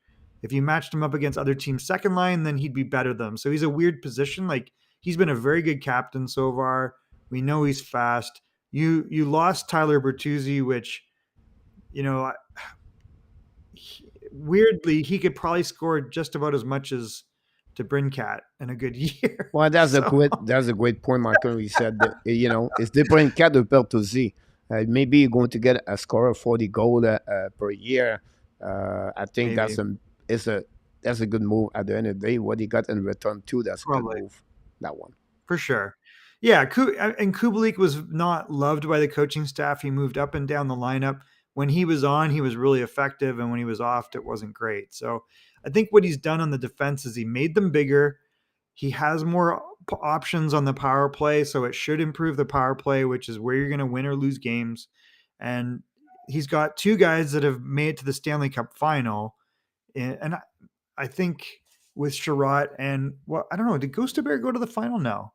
If you matched him up against other teams' second line, then he'd be better than them. So he's a weird position. Like he's been a very good captain so far. We know he's fast. You lost Tyler Bertuzzi, which, weirdly, he could probably score just about as much as DeBrincat in a good year. Well, that's a great point, Michael. You said that, it's DeBrincat de Bertuzzi. Maybe you're going to get a score of 40 goals per year. I think Maybe. that's a good move at the end of the day. What he got in return too, that's a good move. That one. For sure. Yeah, and Kubalik was not loved by the coaching staff. He moved up and down the lineup. When he was on, he was really effective, and when he was off, it wasn't great. So I think what he's done on the defense is he made them bigger. He has more options on the power play, so it should improve the power play, which is where you're going to win or lose games. And he's got two guys that have made it to the Stanley Cup final. And I think with Sherratt and, well, I don't know, did Ghosteberg go to the final? No.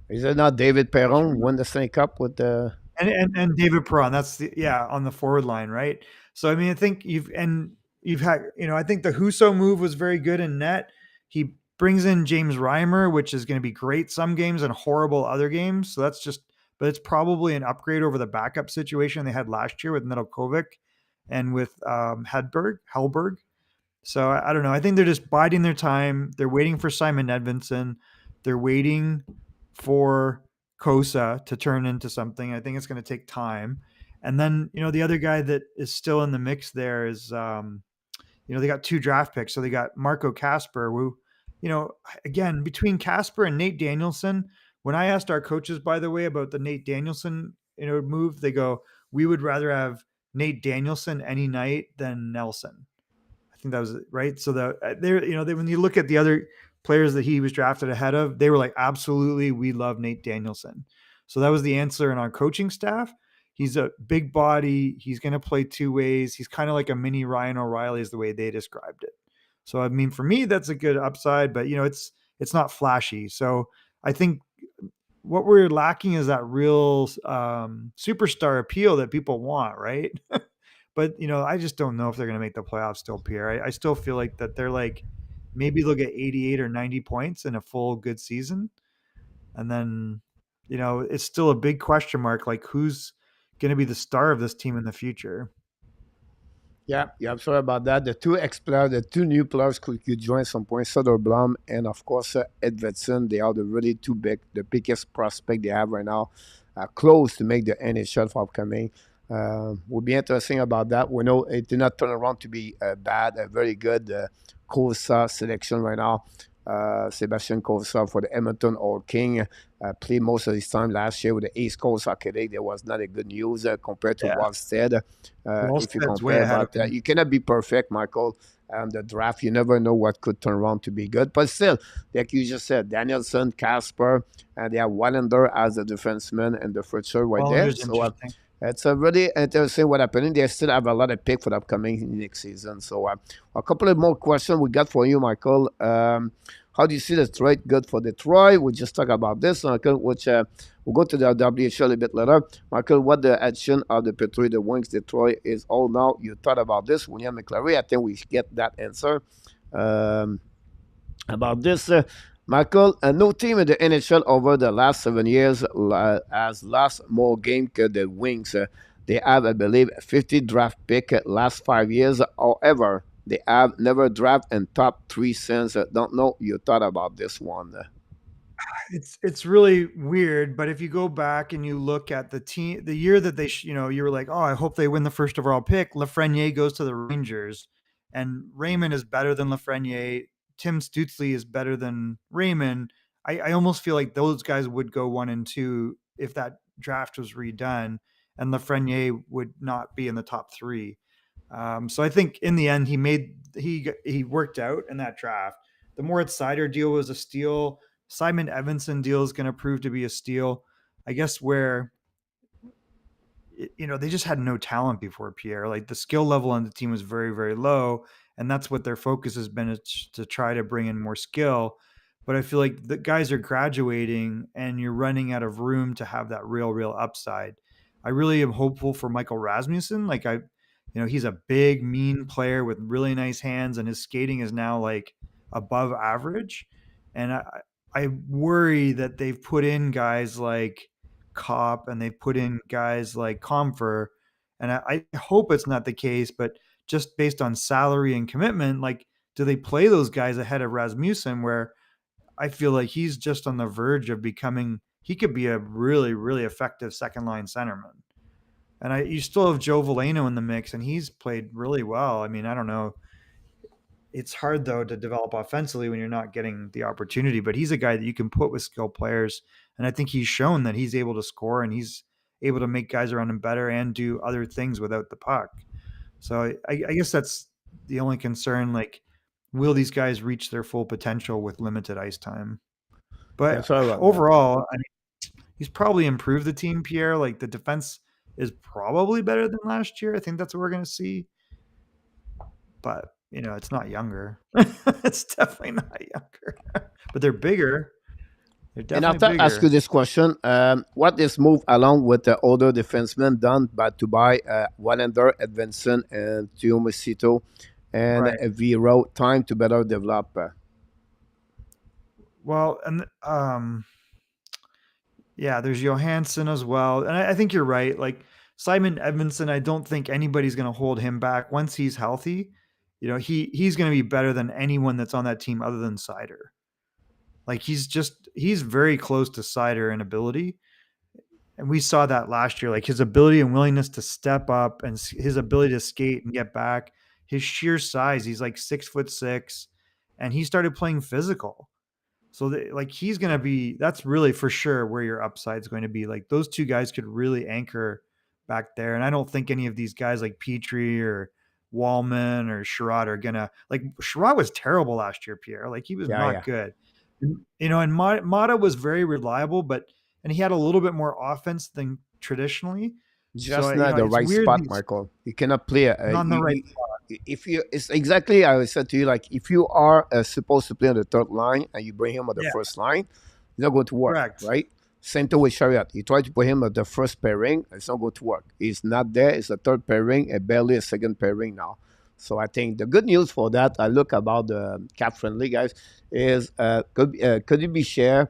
Is it not David Perron won the Stanley Cup with the and David Perron? That's on the forward line, right? So I mean, I think you've had, I think the Husso move was very good in net. He brings in James Reimer, which is going to be great some games and horrible other games. So but it's probably an upgrade over the backup situation they had last year with Nedeljkovic and with Hellberg. So I don't know. I think they're just biding their time. They're waiting for Simon Edvinsson. They're waiting for Kosa to turn into something. I think it's going to take time. And then, the other guy that is still in the mix there is, they got two draft picks. So they got Marco Kasper, who, again, between Kasper and Nate Danielson, when I asked our coaches, by the way, about the Nate Danielson, move, they go, we would rather have Nate Danielson any night than Nelson. I think that was it, right. So when you look at the other players that he was drafted ahead of, they were like, absolutely, we love Nate Danielson. So that was the answer in our coaching staff. He's a big body. He's going to play two ways. He's kind of like a mini Ryan O'Reilly is the way they described it. So, I mean, for me, that's a good upside, but it's not flashy. So I think what we're lacking is that real superstar appeal that people want, right? But, I just don't know if they're going to make the playoffs still, Pierre. I still feel like that they're like maybe they'll get 88 or 90 points in a full good season. And then, it's still a big question mark, like who's going to be the star of this team in the future. Yeah, I'm sorry about that. The two ex-players, the two new players could join at some point, Soderblom and, of course, Edvardson. They are the really two the biggest prospect they have right now, close to make the NHL for upcoming. Will be interesting about that. We know it did not turn around to be bad, a very good Kosa selection right now. Sebastian Kosa for the Edmonton Oil King played most of his time last year with the East Coast Hockey League. There was not a good news compared to Wallstead. If you compare, but you cannot be perfect, Michael. The draft, you never know what could turn around to be good. But still, like you just said, Danielson, Casper, and they have Wallander as a defenseman and the future right there. So it's really interesting what happening. They still have a lot of pick for the upcoming next season. So a couple of more questions we got for you, Michael. How do you see the trade good for Detroit? We just talked about this, Michael, which we'll go to the WHL a bit later. Michael, what the action of the Petry, the Wings, Detroit is all now? You thought about this, William McClary. I think we get that answer about this. Michael, no team in the NHL over the last 7 years has lost more games than the Wings. They have, I believe, 50 draft pick last 5 years. However, they have never draft in top 3 since. Don't know you thought about this one. It's really weird, but if you go back and you look at the team, the year that they, you were like, oh, I hope they win the first overall pick. Lafreniere goes to the Rangers, and Raymond is better than Lafreniere. Tim Stützle is better than Raymond. I almost feel like those guys would go 1 and 2 if that draft was redone, and Lafreniere would not be in the top 3. So I think in the end, he worked out in that draft. The Moritz Seider deal was a steal. Simon Edvinsson deal is going to prove to be a steal. I guess where, they just had no talent before Pierre. Like the skill level on the team was very, very low. And that's what their focus has been, to try to bring in more skill. But I feel like the guys are graduating and you're running out of room to have that real upside. I really am hopeful for Michael Rasmussen. Like he's a big, mean player with really nice hands, and his skating is now like above average. And I worry that they've put in guys like Kopp and they've put in guys like Comfer. And I hope it's not the case, but just based on salary and commitment, like, do they play those guys ahead of Rasmussen, where I feel like he's just on the verge of he could be a really, really effective second line centerman. And you still have Joe Veleno in the mix, and he's played really well. I mean, I don't know. It's hard, though, to develop offensively when you're not getting the opportunity, but he's a guy that you can put with skilled players. And I think he's shown that he's able to score and he's able to make guys around him better and do other things without the puck. So I guess that's the only concern. Like, will these guys reach their full potential with limited ice time? But overall, I mean, he's probably improved the team, Pierre. Like, the defense is probably better than last year. I think that's what we're going to see. But, it's not younger. It's definitely not younger. But they're bigger. And after I ask you this question, what is move along with the older defensemen done to buy Wallander, Edvinsson, and Tuomasito, and Vero time to better develop? Well, and there's Johansson as well. And I think you're right. Like Simon Edvinsson, I don't think anybody's going to hold him back once he's healthy. He's going to be better than anyone that's on that team other than Seider. Like he's very close to Seider in ability. And we saw that last year, like his ability and willingness to step up and his ability to skate and get back, his sheer size. He's like 6'6", and he started playing physical. So he's going to be, that's really for sure where your upside is going to be. Like those two guys could really anchor back there. And I don't think any of these guys like Petry or Wallman or Sherrod are going to, like Sherrod was terrible last year, Pierre. Like he was not good. And Mata was very reliable, and he had a little bit more offense than traditionally. Just not the right spot, Michael. You cannot play on the right spot. It's exactly, I said to you, like if you are supposed to play on the third line and you bring him on the first line, it's not going to work. Correct. Right? Same thing with Chariot. You try to put him at the first pairing, it's not going to work. He's not there. It's a third pairing and barely a second pairing now. So I think the good news for that, I look about the cap friendly guys, is could it be shared?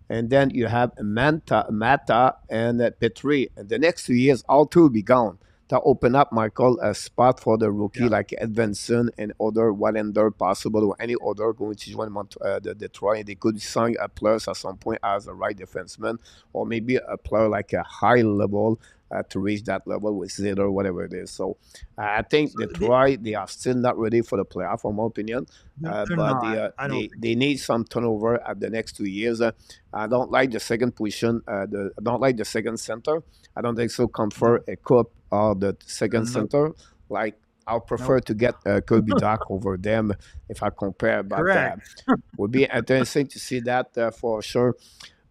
And then you have Mata and Petry. And the next 2 years, all two will be gone. To open up, Michael, a spot for the rookie Yeah. like Edvinson and other Wallander possible or any other going to join the Detroit. They could sign a player at some point as a right defenseman or maybe a player like a high level to reach that level with Zeta or whatever it is. So I think Detroit, they are still not ready for the playoff, in my opinion. They're But not. I don't think they need some turnover at the next 2 years. I don't like the second position. I don't like the second center. I don't think so. Confer a cup or the second center. Like I'll prefer to get Kirby Doc over them if I compare. But correct. would be interesting to see that for sure.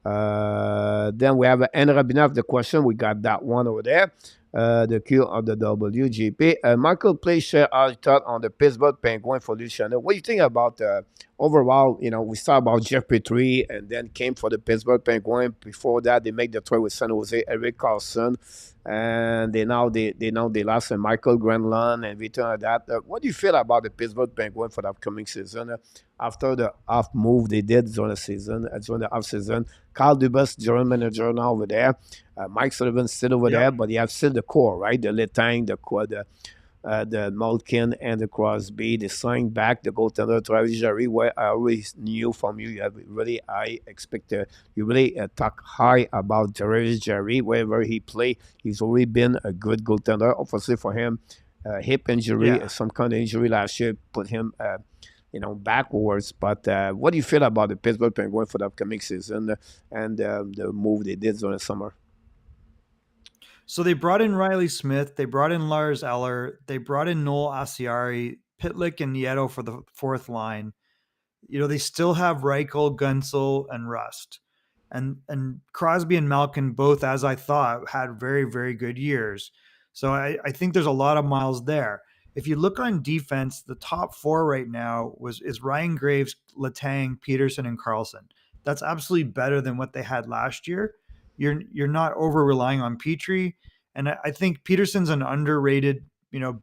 Then we have N. Rabinov, the question. We got that one over there. The Q of the WGP. Michael, please share our thought on the Pittsburgh Penguins for this channel. What do you think about overall? You know, we saw about Jeff Petry and then came for the Pittsburgh Penguins. Before that, they made the trade with San Jose, Eric Carlson, and they lost Michael Granlund and everything like that. What do you feel about the Pittsburgh Penguins for the upcoming season? After the off move they did during the season, during the off season, Carl Dubas, general manager now over there. Mike Sullivan still over there, but you have still the core, right? The Letang, the Malkin, and the Crosby. They signed back the goaltender Travis Jarry, where I always knew from you, you have really high you really talk high about Travis Jarry. Wherever he play, he's already been a good goaltender. Obviously for him, hip injury, some kind of injury last year put him backwards. But what do you feel about the Pittsburgh Penguins for the upcoming season and the move they did during the summer? So they brought in Riley Smith, they brought in Lars Eller, they brought in Noel Asiari, Pitlick, and Nieto for the fourth line. You know, they still have Reichel, Gunsel, and Rust. And Crosby and Malkin both, as I thought, had very, very good years. So I think there's a lot of miles there. If you look on defense, the top four right now is Ryan Graves, Letang, Peterson, and Carlson. That's absolutely better than what they had last year. You're not over relying on Petry, and I think Peterson's an underrated,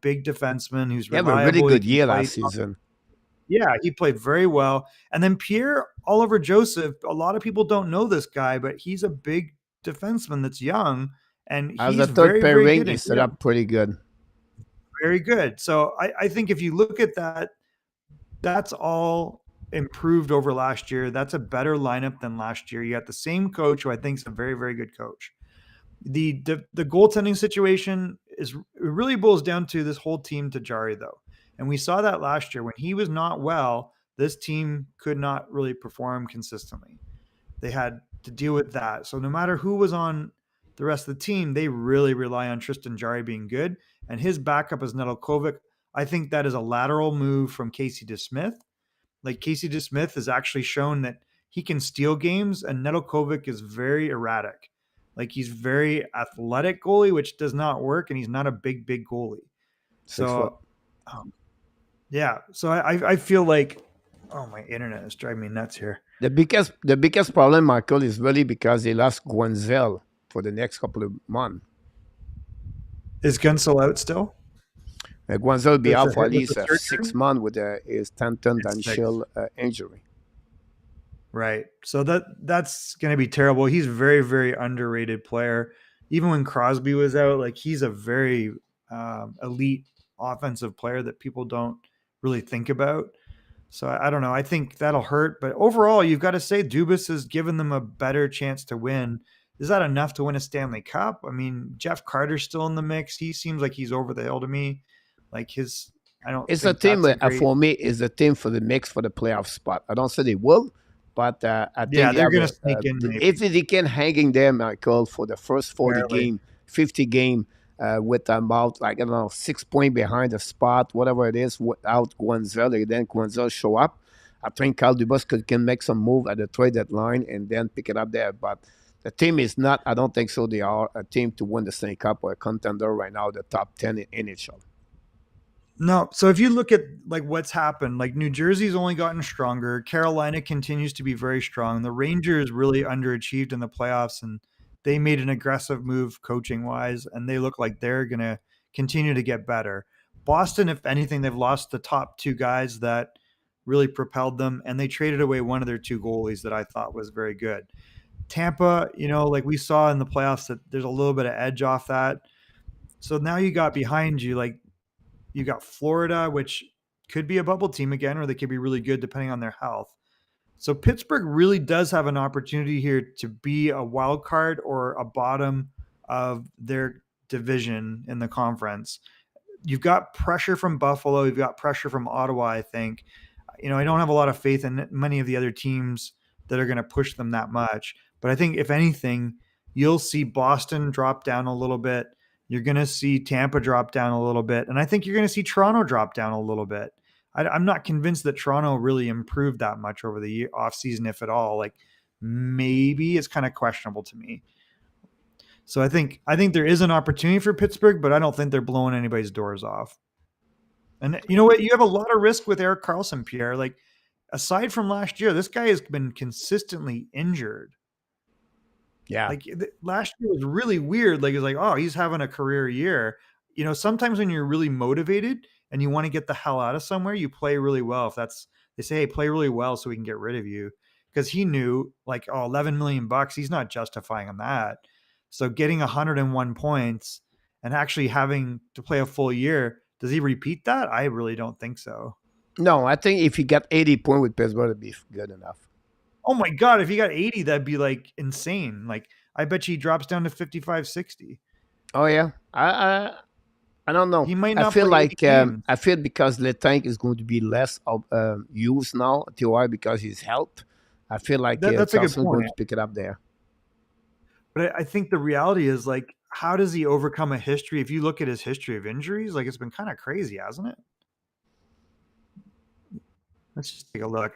big defenseman who's reliable. He had a really good year last season. Yeah, he played very well. And then Pierre Oliver Joseph, a lot of people don't know this guy, but he's a big defenseman that's young, and he's as a third pairing, he set up pretty good. Very good. So I think if you look at that, that's all improved over last year. That's a better lineup than last year. You got the same coach, who I think is a very, very good coach. The goaltending situation it really boils down to this whole team to Jarry, though. And we saw that last year when he was not well, this team could not really perform consistently. They had to deal with that. So no matter who was on the rest of the team, they really rely on Tristan Jarry being good. And his backup is Nedeljkovic. I think that is a lateral move from Casey DeSmith. Like, Casey DeSmith has actually shown that he can steal games, and Nedeljkovic is very erratic. Like, he's very athletic goalie, which does not work, and he's not a big goalie. So, so I feel like, my internet is driving me nuts here. The biggest problem, Michael, is really because they lost Guenzel for the next couple of months. Is Gunsel out still? Guenzel will be out for at least 6 months with his tendon and shield injury. Right. So that's going to be terrible. He's a very, very underrated player. Even when Crosby was out, like, he's a very elite offensive player that people don't really think about. So I don't know. I think that'll hurt. But overall, you've got to say Dubas has given them a better chance to win. Is that enough to win a Stanley Cup? I mean, Jeff Carter's still in the mix. He seems like he's over the hill to me. Like, it's a team for me. Is a team for the mix for the playoff spot. I don't say they will, but I think they're going to sneak in. If they can hang in there, Michael, for the first 50 game, with about 6 points behind the spot, whatever it is, without Guenzel, and then Guenzel show up, I think Carl Dubas can make some move at the trade deadline and then pick it up there. But the team is not. I don't think so. They are a team to win the Stanley Cup or a contender right now, the top 10 in NHL. No. So if you look at what's happened, New Jersey's only gotten stronger. Carolina continues to be very strong. The Rangers really underachieved in the playoffs, and they made an aggressive move coaching wise, and they look like they're going to continue to get better. Boston, if anything, they've lost the top two guys that really propelled them, and they traded away one of their two goalies that I thought was very good. Tampa, like we saw in the playoffs, that there's a little bit of edge off that. So now you got behind you, like you got Florida, which could be a bubble team again, or they could be really good depending on their health. So Pittsburgh really does have an opportunity here to be a wild card or a bottom of their division in the conference. You've got pressure from Buffalo. You've got pressure from Ottawa, I think. I don't have a lot of faith in many of the other teams that are going to push them that much. But I think if anything, you'll see Boston drop down a little bit. You're going to see Tampa drop down a little bit. And I think you're going to see Toronto drop down a little bit. I'm not convinced that Toronto really improved that much over the offseason, if at all. Like maybe it's kind of questionable to me. So I think there is an opportunity for Pittsburgh, but I don't think they're blowing anybody's doors off. And you know what? You have a lot of risk with Erik Karlsson, Pierre. Like aside from last year, this guy has been consistently injured. Yeah. Like last year was really weird. Like it's like, oh, he's having a career year. Sometimes when you're really motivated and you want to get the hell out of somewhere, you play really well. They say, hey, play really well so we can get rid of you. Because he knew like, oh, $11 million, he's not justifying on that. So getting 101 points and actually having to play a full year, does he repeat that? I really don't think so. No, I think if he got 80 points with Pittsburgh, it'd be good enough. Oh my God, if he got 80, that'd be like insane. Like I bet you he drops down to 55, 60. Oh yeah. I don't know. He might not. I feel play like I feel because Le Tank is going to be less used now, TY, because he's health. I feel like that's a good point. Going to pick it up there. But I think the reality is like, how does he overcome a history? If you look at his history of injuries, like it's been kind of crazy, hasn't it? Let's just take a look.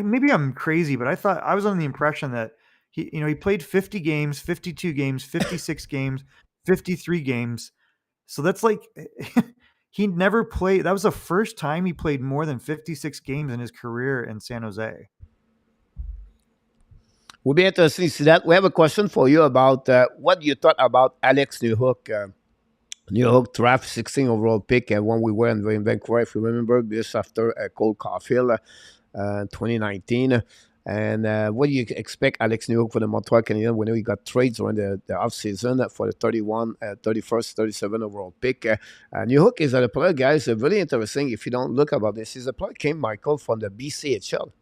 Maybe I'm crazy, but I thought I was under the impression that he played 50 games, 52 games, 56 games, 53 games. So that's like he never played. That was the first time he played more than 56 games in his career in San Jose. We'll be interested to see that. We have a question for you about what you thought about Alex Newhook. Newhook draft 16 overall pick when we were in Vancouver, if you remember, just after Cole Caulfield 2019. And what do you expect Alex Newhook for the Montreal Canadiens? We know he got trades during the offseason for the 31st, 37 overall pick. Newhook is a player, guys, really interesting. If you don't look about this, he's a player came, Michael, from the BCHL.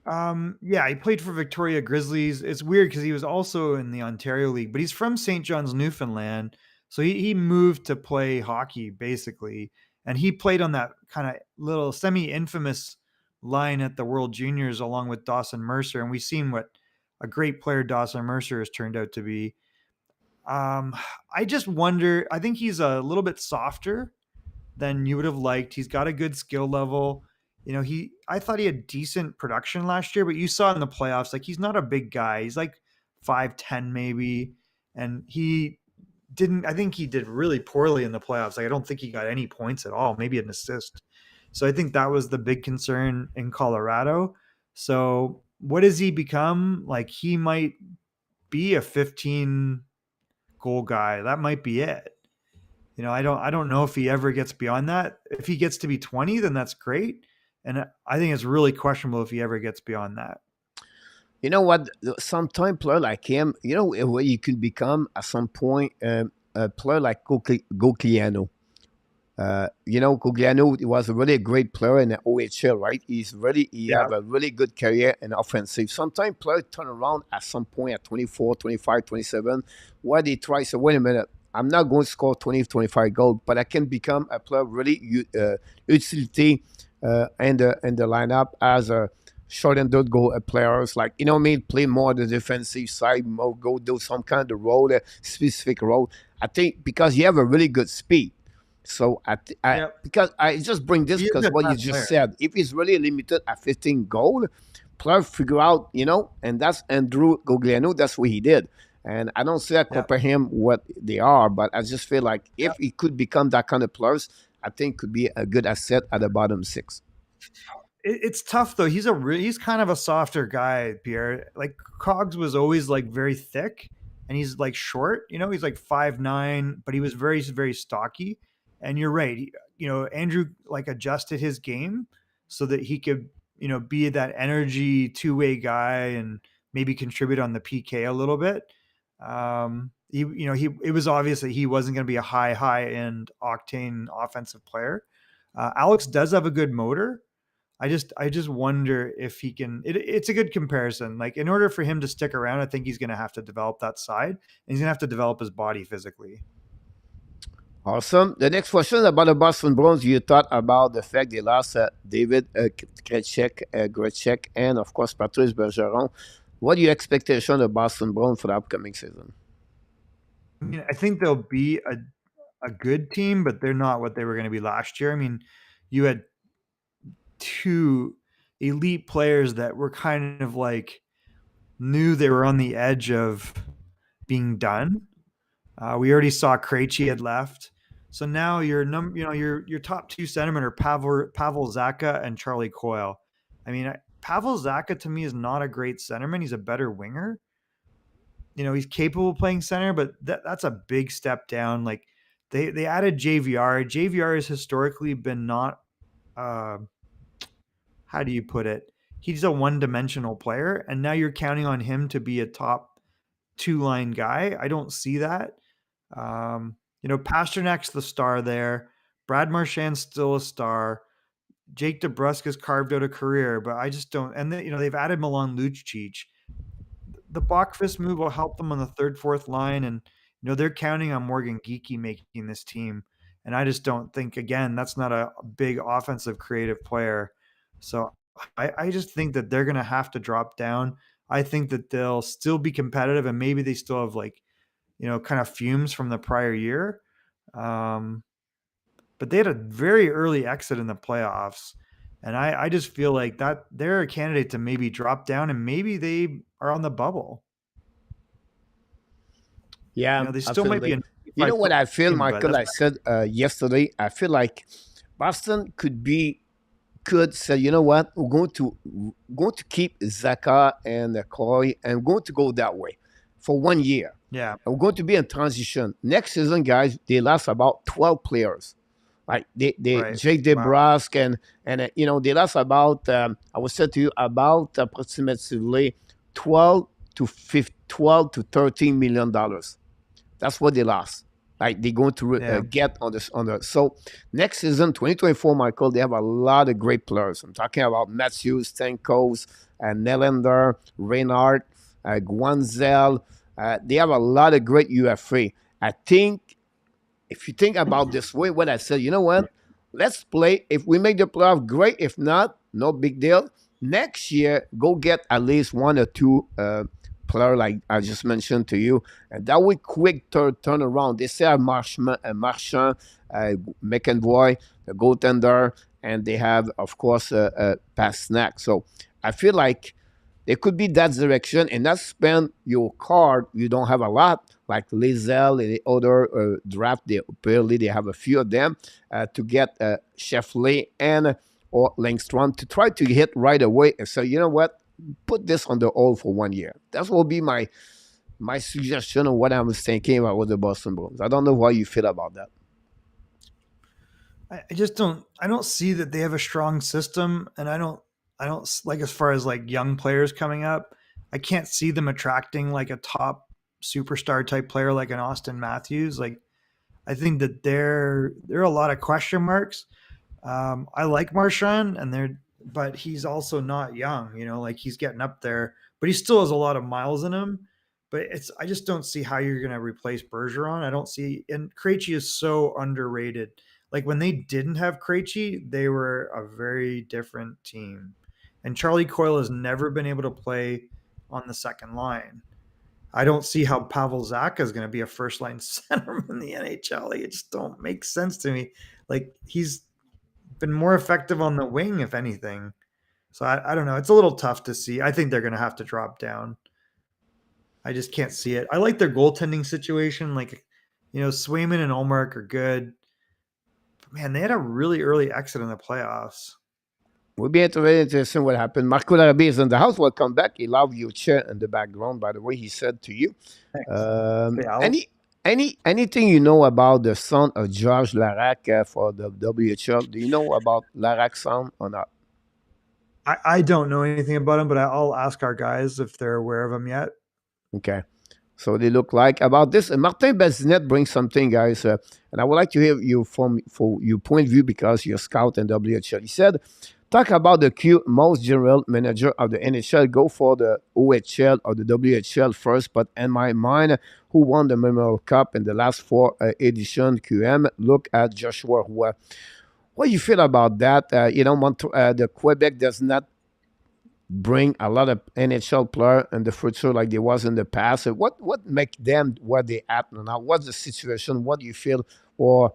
Yeah, he played for Victoria Grizzlies. It's weird because he was also in the Ontario League, but he's from St. John's, Newfoundland. So he moved to play hockey, basically. And he played on that kind of little semi-infamous line at the World Juniors along with Dawson Mercer. And we've seen what a great player Dawson Mercer has turned out to be. I just wonder, I think he's a little bit softer than you would have liked. He's got a good skill level. I thought he had decent production last year, but you saw in the playoffs, like he's not a big guy. He's like 5'10" maybe. And I think he did really poorly in the playoffs. Like I don't think he got any points at all, maybe an assist. So I think that was the big concern in Colorado. So what does he become? Like he might be a 15 goal guy. That might be it. I don't know if he ever gets beyond that. If he gets to be 20, then that's great. And I think it's really questionable if he ever gets beyond that. You know what? Sometimes player like him, where you could become at some point a player like Gogliano. Gogliano was a really great player in the OHL, right? He have a really good career in offensive. Sometimes players turn around at some point at 24, 25, 27, where they try to say, wait a minute, I'm not going to score 20, 25 goals, but I can become a player really utility in the lineup as a short-handed goal players, like, play more the defensive side, more go do some kind of role, specific role. I think because you have a really good speed. So because I just bring this because what you just said, if he's really limited at 15 goal, player figure out, and that's Andrew Gogliano, that's what he did. And I don't say I compare him what they are, but I just feel like if he could become that kind of players, I think could be a good asset at the bottom six. It's tough though. He's kind of a softer guy, Pierre. Like Cogs was always like very thick, and he's like short. He's like 5'9", but he was very, very stocky. And you're right. Andrew like adjusted his game so that he could, be that energy two-way guy and maybe contribute on the PK a little bit. It was obvious that he wasn't going to be a high end octane offensive player. Alex does have a good motor. I just wonder if he can. It's a good comparison. Like, in order for him to stick around, I think he's going to have to develop that side, and he's going to have to develop his body physically. Awesome. The next question is about the Boston Bruins. You thought about the fact they lost David Gretschek, and of course Patrice Bergeron. What are your expectations of the Boston Bruins for the upcoming season? I mean, I think they'll be a good team, but they're not what they were going to be last year. I mean, you had two elite players that were kind of like knew they were on the edge of being done. We already saw Krejci had left. So now your top two centermen are Pavel Zacha and Charlie Coyle. I mean, Pavel Zacha to me is not a great centerman. He's a better winger. He's capable of playing center, but that's a big step down. Like, they added JVR. JVR has historically been not, how do you put it? He's a one-dimensional player, and now you're counting on him to be a top two-line guy. I don't see that. Pasternak's the star there. Brad Marchand's still a star. Jake DeBrusk has carved out a career, but I just don't. And they've added Milan Lucic. The Bachfist move will help them on the third, fourth line, and they're counting on Morgan Geekie making this team. And I just don't think, again, that's not a big offensive creative player. So I just think that they're going to have to drop down. I think that they'll still be competitive, and maybe they still have kind of fumes from the prior year. But they had a very early exit in the playoffs. And I just feel like that they're a candidate to maybe drop down, and maybe they are on the bubble. Yeah, they still might be. You know what I feel, Michael? I said yesterday, I feel like Boston could say, you know what, we're going to keep Zacha and Coy, and we're going to go that way for 1 year. Yeah. And we're going to be in transition. Next season, guys, they lost about 12 players. Like Jake DeBrusk, and they lost about, I would say to you, about approximately 12 to $13 million. That's what they lost. Like, they're going to get on the. So next season, 2024, Michael, they have a lot of great players. I'm talking about Matthews, Stamkos, Nylander, Reinhardt, Guanzel. They have a lot of great UFA. I think, if you think about this way, what I said, you know what? Let's play. If we make the playoff, great. If not, no big deal. Next year, go get at least one or two player like I just mentioned to you, and that will quick turn around. They say Marchand, McEnvoy, the goaltender, and they have, of course, Pastrnak. So I feel like they could be that direction, and not spend your card. You don't have a lot, like Lizelle and the other draft. They have a few of them to get Sheffley and or Langstrom to try to hit right away and say, you know what, put this on the hold for 1 year. That will be my suggestion of what I was thinking about with the Boston Bruins. I don't know how you feel about that. I don't see that they have a strong system, and I don't like, as far as like young players coming up, I can't see them attracting like a top superstar type player like an Austin Matthews. Like, I think that there are a lot of question marks. I like Marchand, but he's also not young, like he's getting up there, but he still has a lot of miles in him. But I just don't see how you're going to replace Bergeron. I don't see, and Krejci is so underrated. Like, when they didn't have Krejci, they were a very different team. And Charlie Coyle has never been able to play on the second line. I don't see how Pavel Zacha is going to be a first-line center in the NHL. Like, it just don't make sense to me. Like, he's been more effective on the wing, if anything. So I don't know. It's a little tough to see. I think they're going to have to drop down. I just can't see it. I like their goaltending situation. Like, Swayman and Ullmark are good. But man, they had a really early exit in the playoffs. We'll be interested to see what happened. Marco Larabé is in the house. Welcome back. He loved your chair in the background, by the way, he said to you. Thanks. Yeah, Anything you know about the son of George Larac for the WHL? Do you know about Larac's son or not? I don't know anything about him, but I'll ask our guys if they're aware of him yet. Okay. So they look like about this. Martin Bazinet brings something, guys, and I would like to hear you from for your point of view because you're a scout in WHL. He said, "Talk about the Q. Most general manager of the NHL go for the OHL or the WHL first, but in my mind, who won the Memorial Cup in the last four edition QM? Look at Joshua Roy. What do you feel about that? The Quebec does not bring a lot of NHL player in the future like there was in the past. What make them where they at now? What's the situation? What do you feel, or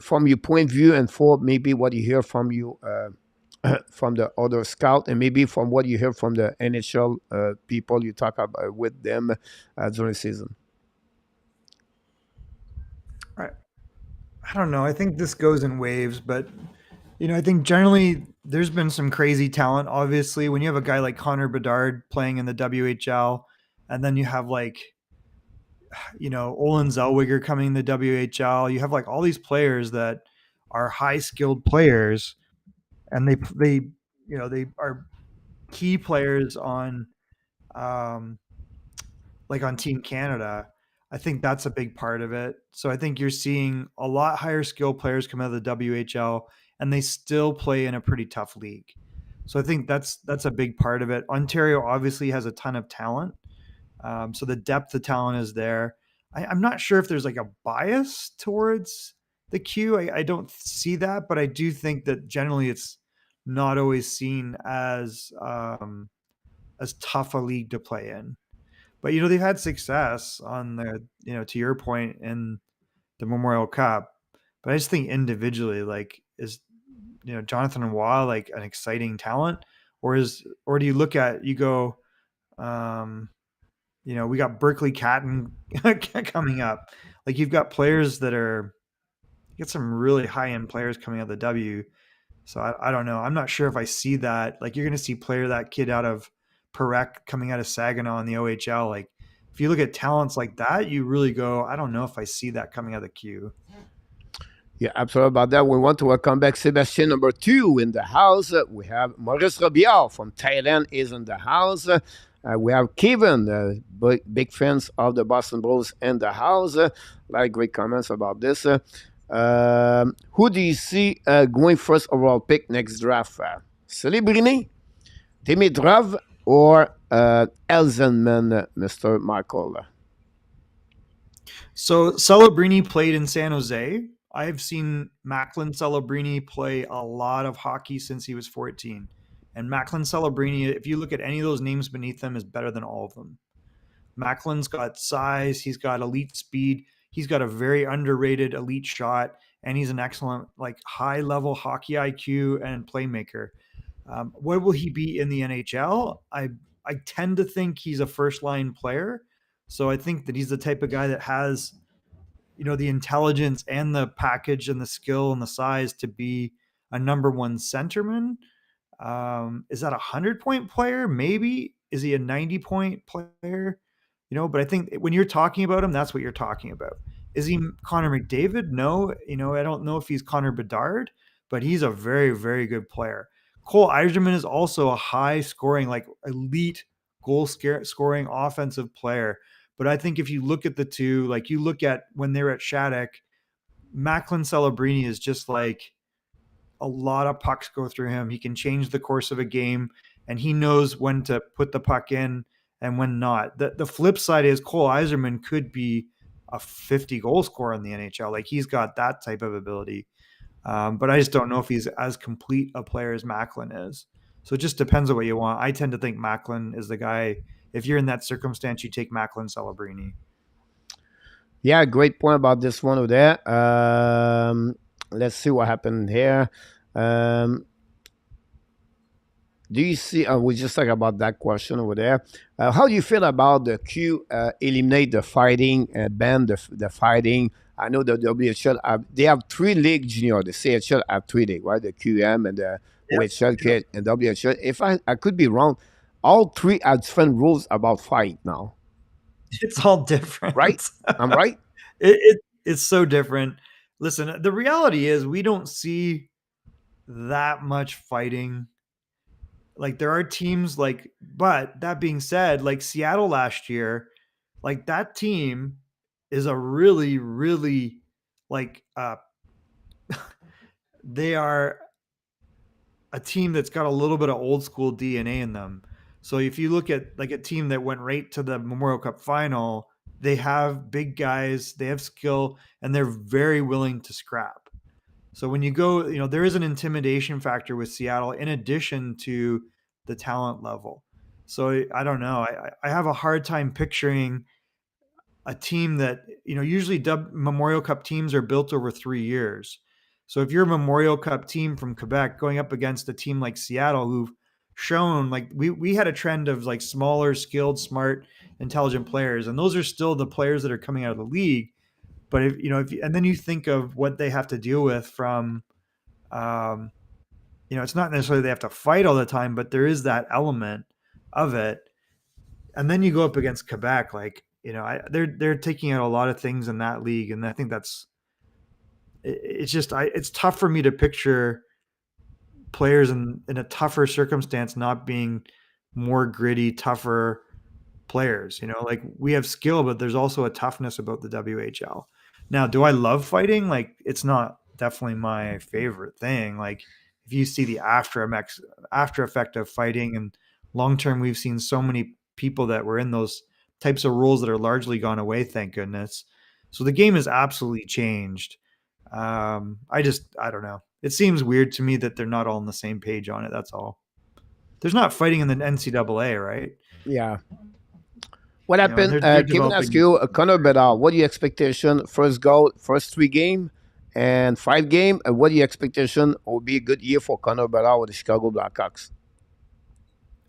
from your point of view, and for maybe what you hear from you from the other scout, and maybe from what you hear from the NHL people you talk about with them during the season? I don't know. I think this goes in waves, but I think generally there's been some crazy talent. Obviously, when you have a guy like Connor Bedard playing in the WHL, and then you have like, Olin Zellweger coming in the WHL, you have like all these players that are high skilled players, and they are key players on, like on Team Canada. I think that's a big part of it. So I think you're seeing a lot higher skill players come out of the WHL, and they still play in a pretty tough league. So I think that's a big part of it. Ontario obviously has a ton of talent, so the depth of talent is there. I'm not sure if there's like a bias towards the Q. I don't see that, but I do think that generally it's not always seen as tough a league to play in. But they've had success on to your point, in the Memorial Cup. But I just think individually, like, is Jonathan Waugh like an exciting talent, or do you look at, we got Berkeley Catton coming up. Like, you've got players you get some really high end players coming out of the W. So I don't know. I'm not sure if I see that. Like, you're going to see that kid out of Perec coming out of Saginaw in the OHL. Like, if you look at talents like that, you really go, I don't know if I see that coming out of the Q. Yeah, absolutely about that. We want to welcome back Sebastian number 2 in the house. We have Maurice Robillard from Thailand is in the house. We have Kevin, big fans of the Boston Bruins in the house. A lot of great comments about this. Who do you see going first overall pick next draft? Celebrini, Dimitrov, or Elzenman, Mr. Michael? So Celebrini played in San Jose. I've seen Macklin Celebrini play a lot of hockey since he was 14. And Macklin Celebrini, if you look at any of those names beneath them, is better than all of them. Macklin's got size. He's got elite speed. He's got a very underrated elite shot. And he's an excellent, like, high-level hockey IQ and playmaker. What will he be in the NHL? I tend to think he's a first-line player. So I think that he's the type of guy that has, the intelligence and the package and the skill and the size to be a number one centerman. Is that a 100-point player? Maybe. Is he a 90-point player? But I think when you're talking about him, that's what you're talking about. Is he Connor McDavid? No. I don't know if he's Connor Bedard, but he's a very, very good player. Cole Eiserman is also a high scoring, like elite goal scoring offensive player. But I think if you look at the two, like you look at when they're at Shattuck, Macklin Celebrini is just like, a lot of pucks go through him. He can change the course of a game, and he knows when to put the puck in and when not. The flip side is Cole Eiserman could be a 50 goal scorer in the NHL. Like, he's got that type of ability. But I just don't know if he's as complete a player as Macklin is. So it just depends on what you want. I tend to think Macklin is the guy. If you're in that circumstance, you take Macklin Celebrini. Yeah, great point about this one over there. Let's see what happened here. Do you see, we just talked about that question over there. How do you feel about the Q eliminate the fighting, ban the fighting I know the WHL they have 3 league junior. The CHL have 3 league, right? The QM and the Yep. OHL and WHL. If I could be wrong, all 3 have different rules about fight now, It's all different. right? I'm right. It's so different. Listen, the reality is we don't see that much fighting. Like there are teams like, but that being said, like Seattle last year, like that team is a really, really like they are a team that's got a little bit of old school DNA in them. So if you look at like a team that went right to the Memorial Cup final, they have big guys, they have skill, and they're very willing to scrap. So when you go, there is an intimidation factor with Seattle in addition to the talent level. So I don't know. I have a hard time picturing a team that, usually Memorial Cup teams are built over 3 years. So if you're a Memorial Cup team from Quebec going up against a team like Seattle, who've shown like we had a trend of like smaller, skilled, smart, intelligent players, and those are still the players that are coming out of the league. But and then you think of what they have to deal with from, it's not necessarily they have to fight all the time, but there is that element of it. And then you go up against Quebec, like, they're taking out a lot of things in that league, and I think it's tough for me to picture players in a tougher circumstance not being more gritty, tougher players. Like we have skill, but there's also a toughness about the WHL. Now, do I love fighting? Like it's not definitely my favorite thing. Like if you see the after effect of fighting, and long term, we've seen so many people that were in those types of roles that are largely gone away, thank goodness. So the game has absolutely changed. I don't know. It seems weird to me that they're not all on the same page on it. That's all. There's not fighting in the NCAA, right? Yeah. What You know, happened? they're Can I ask developing. you, Connor Bedard, what are your expectation? First goal, first 3 game, and 5 game. And what are your expectation? Will be a good year for Connor Bedard with the Chicago Blackhawks.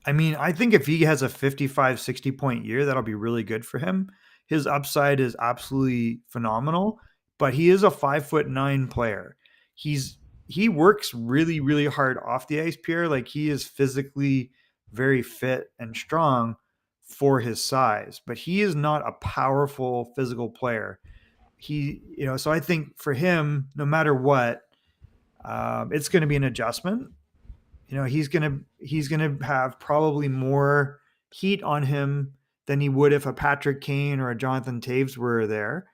I mean, I think if he has a 55, 60 point year, that'll be really good for him. His upside is absolutely phenomenal, but he is a 5'9" player. He works really, really hard off the ice, Pierre. Like he is physically very fit and strong for his size, but he is not a powerful physical player. So I think for him, no matter what, it's going to be an adjustment. He's gonna have probably more heat on him than he would if a Patrick Kane or a Jonathan Taves were there.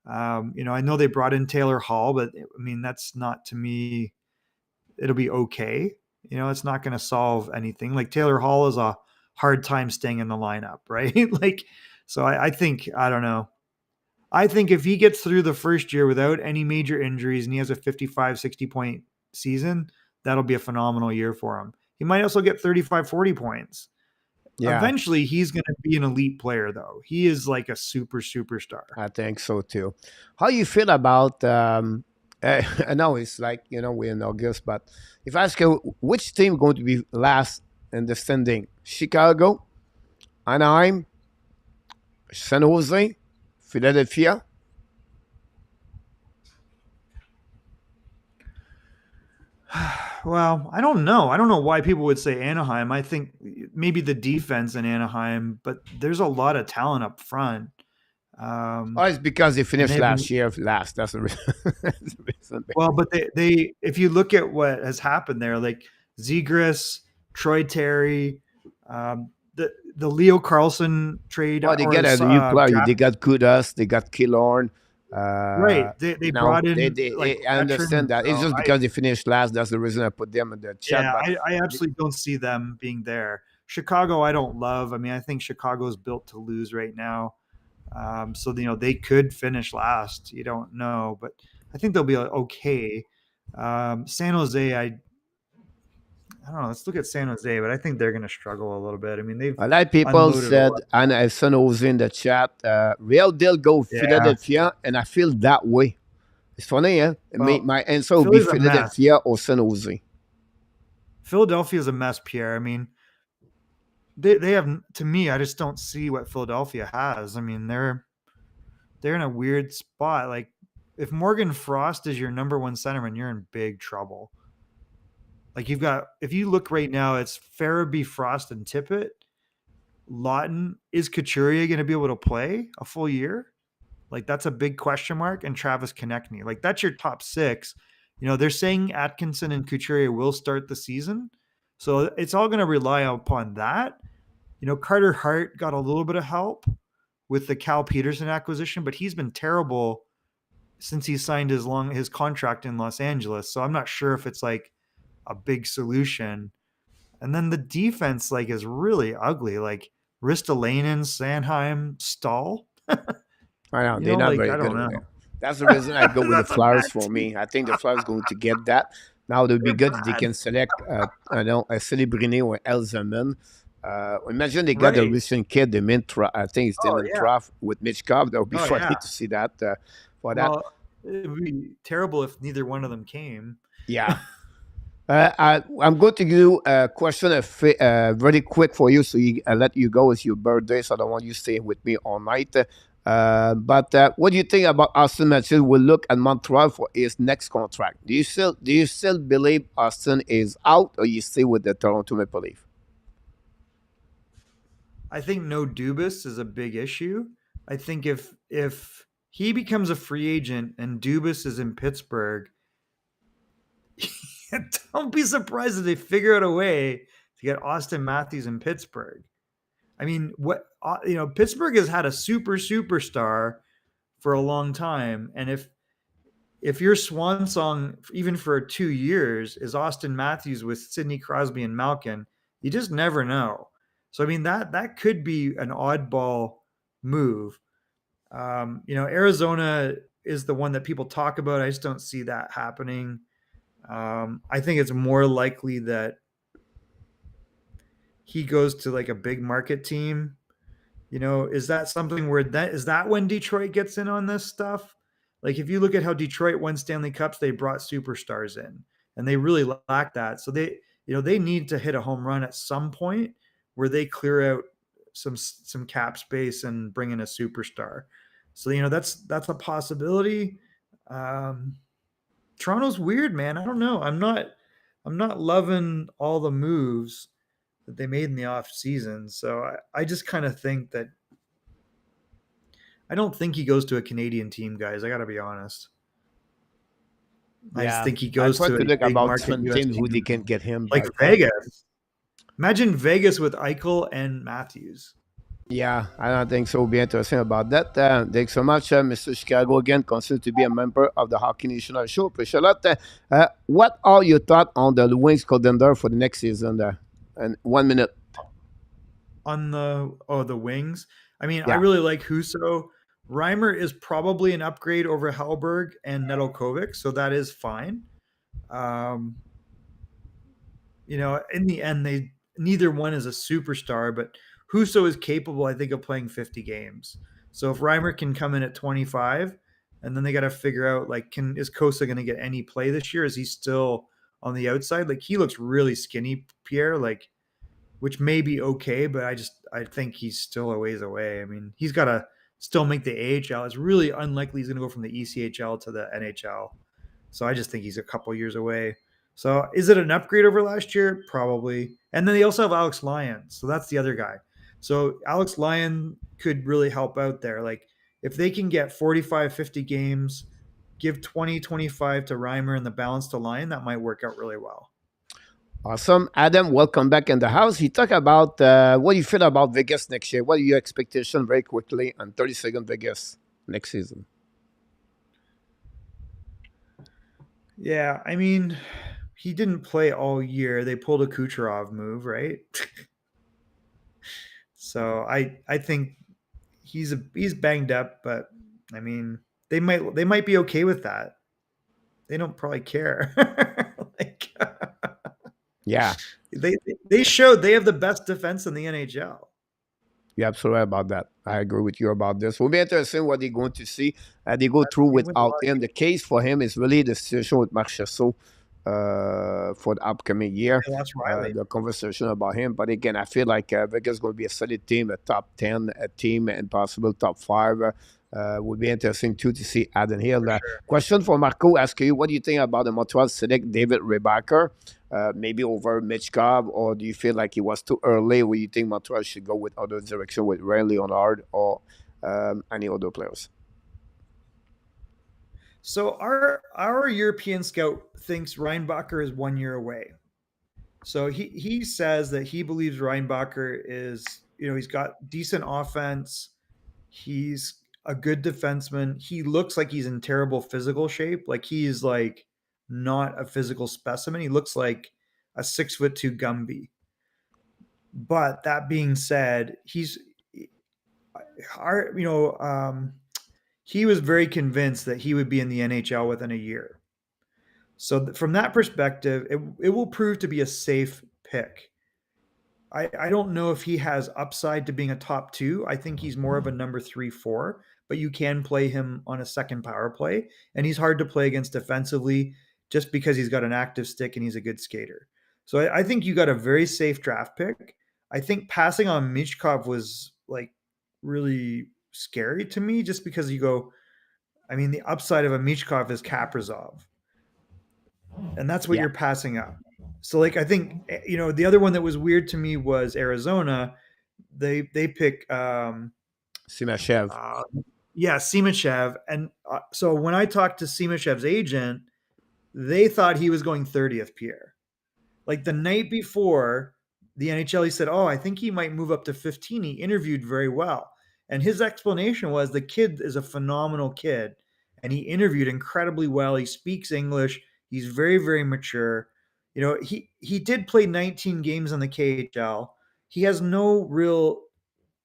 I know they brought in Taylor Hall, but I mean that's not, to me. It'll be okay. It's not going to solve anything. Like Taylor Hall is a hard time staying in the lineup, right? Like, so I think, I don't know. I think if he gets through the first year without any major injuries and he has a 55, 60 point season, that'll be a phenomenal year for him. He might also get 35, 40 points. Yeah, Eventually, he's going to be an elite player, though. He is like a superstar. I think so too. How you feel about? I know it's like we're in August, but if I ask you which team going to be last in the standing, Chicago, Anaheim, San Jose, Philadelphia. Well, I don't know. I don't know why people would say Anaheim. I think maybe the defense in Anaheim, but there's a lot of talent up front. Oh, it's because they finished last year last. That's the reason. That's the reason. Well, but they if you look at what has happened there, like Zegras, Troy Terry, the Leo Carlson trade. Oh, they get a new player. They got Kudas. They got Killorn. Right. They brought in. I understand that. It's just because they finished last. That's the reason I put them in the chat. Yeah, I absolutely don't see them being there. Chicago, I don't love. I mean, I think Chicago's built to lose right now. So they could finish last. You don't know, but I think they'll be okay. San Jose, I don't know. Let's look at San Jose, but I think they're going to struggle a little bit. I mean, a lot of people said, and San Jose in the chat, Real deal go Philadelphia, and I feel that way. It's funny, yeah. Well, my answer will be Philadelphia or San Jose. Philadelphia is a mess, Pierre. I mean, they have, to me, I just don't see what Philadelphia has. I mean, they're in a weird spot. Like if Morgan Frost is your number one centerman, you're in big trouble. Like you've got, if you look right now, it's Farabee, Frost, and Tippett. Lawton, is Couturier going to be able to play a full year? Like that's a big question mark. And Travis Konechny, like that's your top six. You know, they're saying Atkinson and Couturier will start the season. So it's all going to rely upon that. You know, Carter Hart got a little bit of help with the Cal Peterson acquisition, but he's been terrible since he signed his contract in Los Angeles. So I'm not sure if it's like a big solution. And then the defense like is really ugly. Like Ristolainen, Sanheim, Stahl. I know You they're know, not like very I good don't over know. there. That's the reason I go with the That's a Flyers bad for team. me. I think the Flyers going to get that. Now it would be They're good if they bad. can select, I know, a Celebrine or Elzerman. Imagine they got the Right. recent kid, the Mintra. I think it's Oh Dylan yeah. Trough with Mitch Cobb. That would be Oh funny yeah. to see that. For that, Well, it would be terrible if neither one of them came. yeah. I'm going to do a question very quick for you, so I let you go. It's your birthday, so I don't want you staying with me all night. But what do you think about Austin Matthews? Will look at Montreal for his next contract. Do you still believe Austin is out, or you stay with the Toronto Maple Leaf? I think no Dubas is a big issue. I think if he becomes a free agent and Dubas is in Pittsburgh, don't be surprised if they figure out a way to get Austin Matthews in Pittsburgh. I mean, Pittsburgh has had a superstar for a long time, and if your swan song, even for 2 years, is Austin Matthews with Sidney Crosby and Malkin, you just never know. So I mean that could be an oddball move. Arizona is the one that people talk about. I just don't see that happening. I think it's more likely that he goes to like a big market team. You know, is that something where is that when Detroit gets in on this stuff? Like if you look at how Detroit won Stanley Cups, they brought superstars in and they really lack that. So they need to hit a home run at some point where they clear out some cap space and bring in a superstar. So, that's a possibility. Toronto's weird, man. I don't know. I'm not loving all the moves that they made in the off season. So I just kind of think that I don't think he goes to a Canadian team, guys. I got to be honest. I just Yeah, think he I goes try to to a look big about market different US teams who they team can get him. like But Vegas. Imagine Vegas with Eichel and Matthews. yeah, I don't think so. Will be interesting about that. Thanks so much, Mr. Chicago. Again, consider to be a member of the Hockey Nation Show. Appreciate a lot. What are your thoughts on the Wings contender for the next season? And 1 minute. On the wings. I mean, I Yeah. really like Husso. Reimer is probably an upgrade over Hellberg and Nedeljkovic, so that is fine. In the end, neither one is a superstar, but Husso is capable, I think, of playing 50 games. So if Reimer can come in at 25, and then they got to figure out is Kosa going to get any play this year? Is he still on the outside? Like he looks really skinny, Pierre. Which may be okay, but I think he's still a ways away. I mean, he's got to still make the AHL. It's really unlikely he's going to go from the ECHL to the NHL. So I just think he's a couple years away. So is it an upgrade over last year? Probably. And then they also have Alex Lyon. So that's the other guy. So Alex Lyon could really help out there. Like if they can get 45, 50 games, give 20, 25 to Reimer and the balance to Lyon, that might work out really well. Awesome. Adam, welcome back in the house. He talked about what do you feel about Vegas next year? What are your expectations very quickly on 30-second Vegas next season? Yeah, I mean, he didn't play all year. They pulled a Kucherov move, right? So I think he's banged up, but I mean, they might be okay with that. They don't probably care. Yeah. They showed they have the best defense in the NHL. You're absolutely right about that. I agree with you about this. Will be interesting what they're going to see. They go through without him. The case for him is really the situation with Marchessault for the upcoming year. The conversation about him. But again, I feel like Vegas is going to be a solid team, a top 10 team, and possible top 5. Would be interesting too to see Adam Hill. Sure. Question for Marco: Ask you, what do you think about the Montreal select David Rebacker? Maybe over Mitch Cobb, or do you feel like it was too early? Where you think Montreal should go with other direction with Ray Leonard or any other players? So our European scout thinks Reinbacher is 1 year away. So he says that he believes Reinbacher is, he's got decent offense. He's a good defenseman. He looks like he's in terrible physical shape. Like he's like not a physical specimen. He looks like a 6'2" Gumby. But that being said, he was very convinced that he would be in the NHL within a year. So from that perspective, it will prove to be a safe pick. I don't know if he has upside to being a top two. I think he's more of a number 3, 4, but you can play him on a second power play. And he's hard to play against defensively just because he's got an active stick and he's a good skater. So I think you got a very safe draft pick. I think passing on Michkov was like really scary to me just because the upside of a Michkov is Kaprizov. And that's what you're passing up. So like I think the other one that was weird to me was Arizona. They pick Simashev. Simashev, and so when I talked to Simashev's agent, they thought he was going 30th, Pierre. Like the night before the NHL, he said, "Oh, I think he might move up to 15." He interviewed very well, and his explanation was the kid is a phenomenal kid, and he interviewed incredibly well. He speaks English. He's very, very mature. He did play 19 games in the KHL. He has no real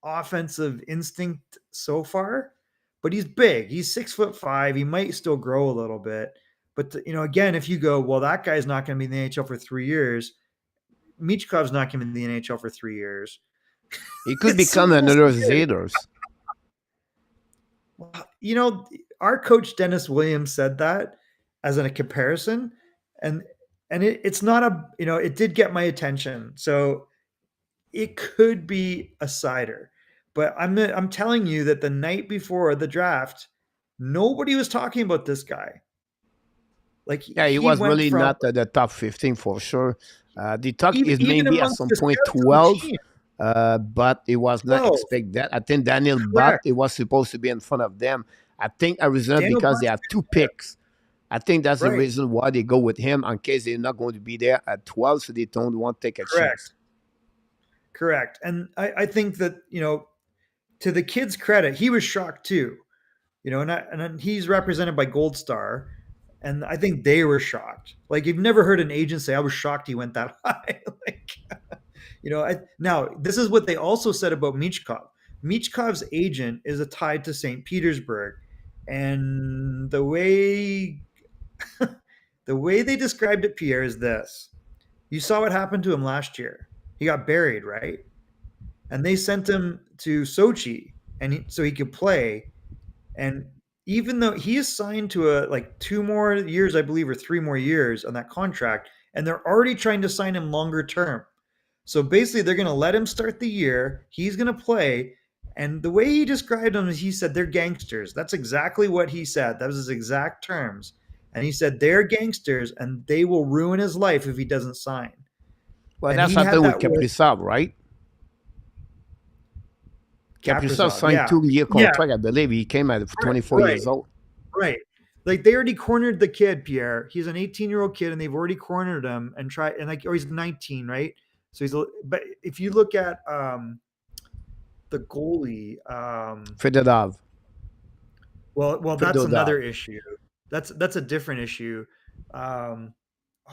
offensive instinct so far, but he's big. He's 6'5". He might still grow a little bit. But again, if you go, well, that guy's not going to be in the NHL for 3 years. Michkov's not going to be in the NHL for 3 years. He could become another Zaders. Our coach Dennis Williams said that as a comparison, and it's not it did get my attention. So it could be a cider, but I'm telling you that the night before the draft, nobody was talking about this guy. Like he was really not the top 15 for sure. The talk is maybe at some point 12, but it was not expected that. I think Daniel Butt, it was supposed to be in front of them. I think Arizona, because they have 2 picks. I think that's the reason why they go with him in case they're not going to be there at 12, so they don't want to take a chance. Correct. And I think that, to the kid's credit, he was shocked too. And he's represented by Gold Star, and I think they were shocked. Like you've never heard an agent say, "I was shocked he went that high." Now this is what they also said about Michkov. Michkov's agent is tied to St. Petersburg, and the way they described it, Pierre, is this. You saw what happened to him last year. He got buried, right? And they sent him to Sochi so he could play. And even though he is signed to 2 more years, I believe, or 3 more years on that contract, and they're already trying to sign him longer term. So basically they're going to let him start the year. He's going to play. And the way he described them is he said, they're gangsters. That's exactly what he said. That was his exact terms. And he said, they're gangsters and they will ruin his life if he doesn't sign. Well, that's happened with Kaprizov, right? Kaprizov signed 2-year contract, I believe. He came at 24 years old. Right. Like they already cornered the kid, Pierre. He's an 18-year-old kid, and they've already cornered him and or he's 19, right? So but if you look at the goalie, Fedorov. Well, that's another issue. That's a different issue. Oh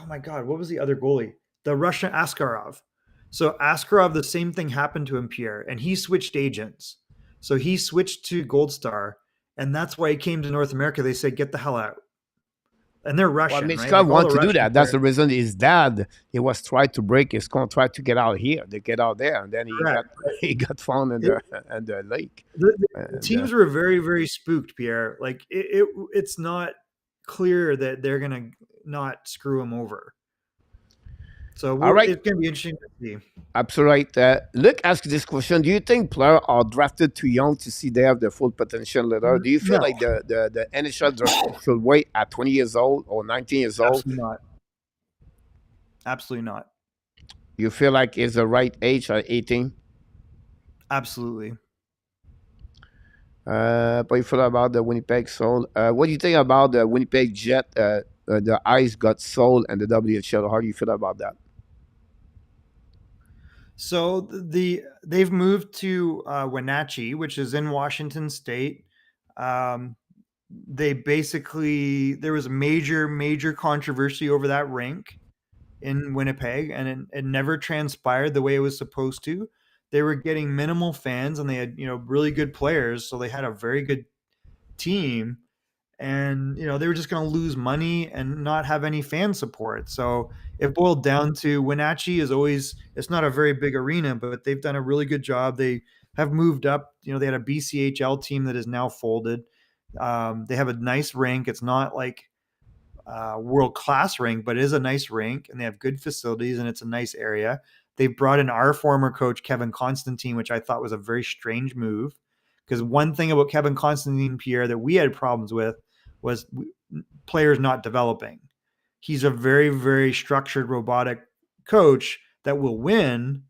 my God, what was the other goalie? The Russian Askarov. So Askarov, the same thing happened to him, Pierre, and he switched agents. So he switched to Gold Star, and that's why he came to North America. They said, "Get the hell out." And they're Russian. Well, Michkov wanted to do that. That's the reason his dad, he was trying to break his contract to get out here. They get out there, and then he got found in the lake. The teams were very, very spooked, Pierre. Like it's not clear that they're gonna not screw him over. So All right. it's going to be interesting to see. Absolutely. Luke asked this question. Do you think players are drafted too young to see they have their full potential later? Do you feel No, like the NHL draft should wait at 20 years old or 19 years old? absolutely not. Absolutely not. You feel like it's the right age at 18? Absolutely. But you feel about the Winnipeg Soul. What do you think about the Winnipeg Jet? The Ice got sold and the WHL. How do you feel about that? So they've moved to Wenatchee, which is in Washington State. They basically there was a major controversy over that rink in Winnipeg, and it never transpired the way it was supposed to. They were getting minimal fans, and they had really good players, so they had a very good team. And they were just going to lose money and not have any fan support. So it boiled down to Wenatchee it's not a very big arena, but they've done a really good job. They have moved up. They had a BCHL team that is now folded. They have a nice rink. It's not like world class rink, but it is a nice rink, and they have good facilities, and it's a nice area. They brought in our former coach Kevin Constantine, which I thought was a very strange move, because one thing about Kevin Constantine, Pierre, that we had problems with was players not developing. He's a very, very structured, robotic coach that will win,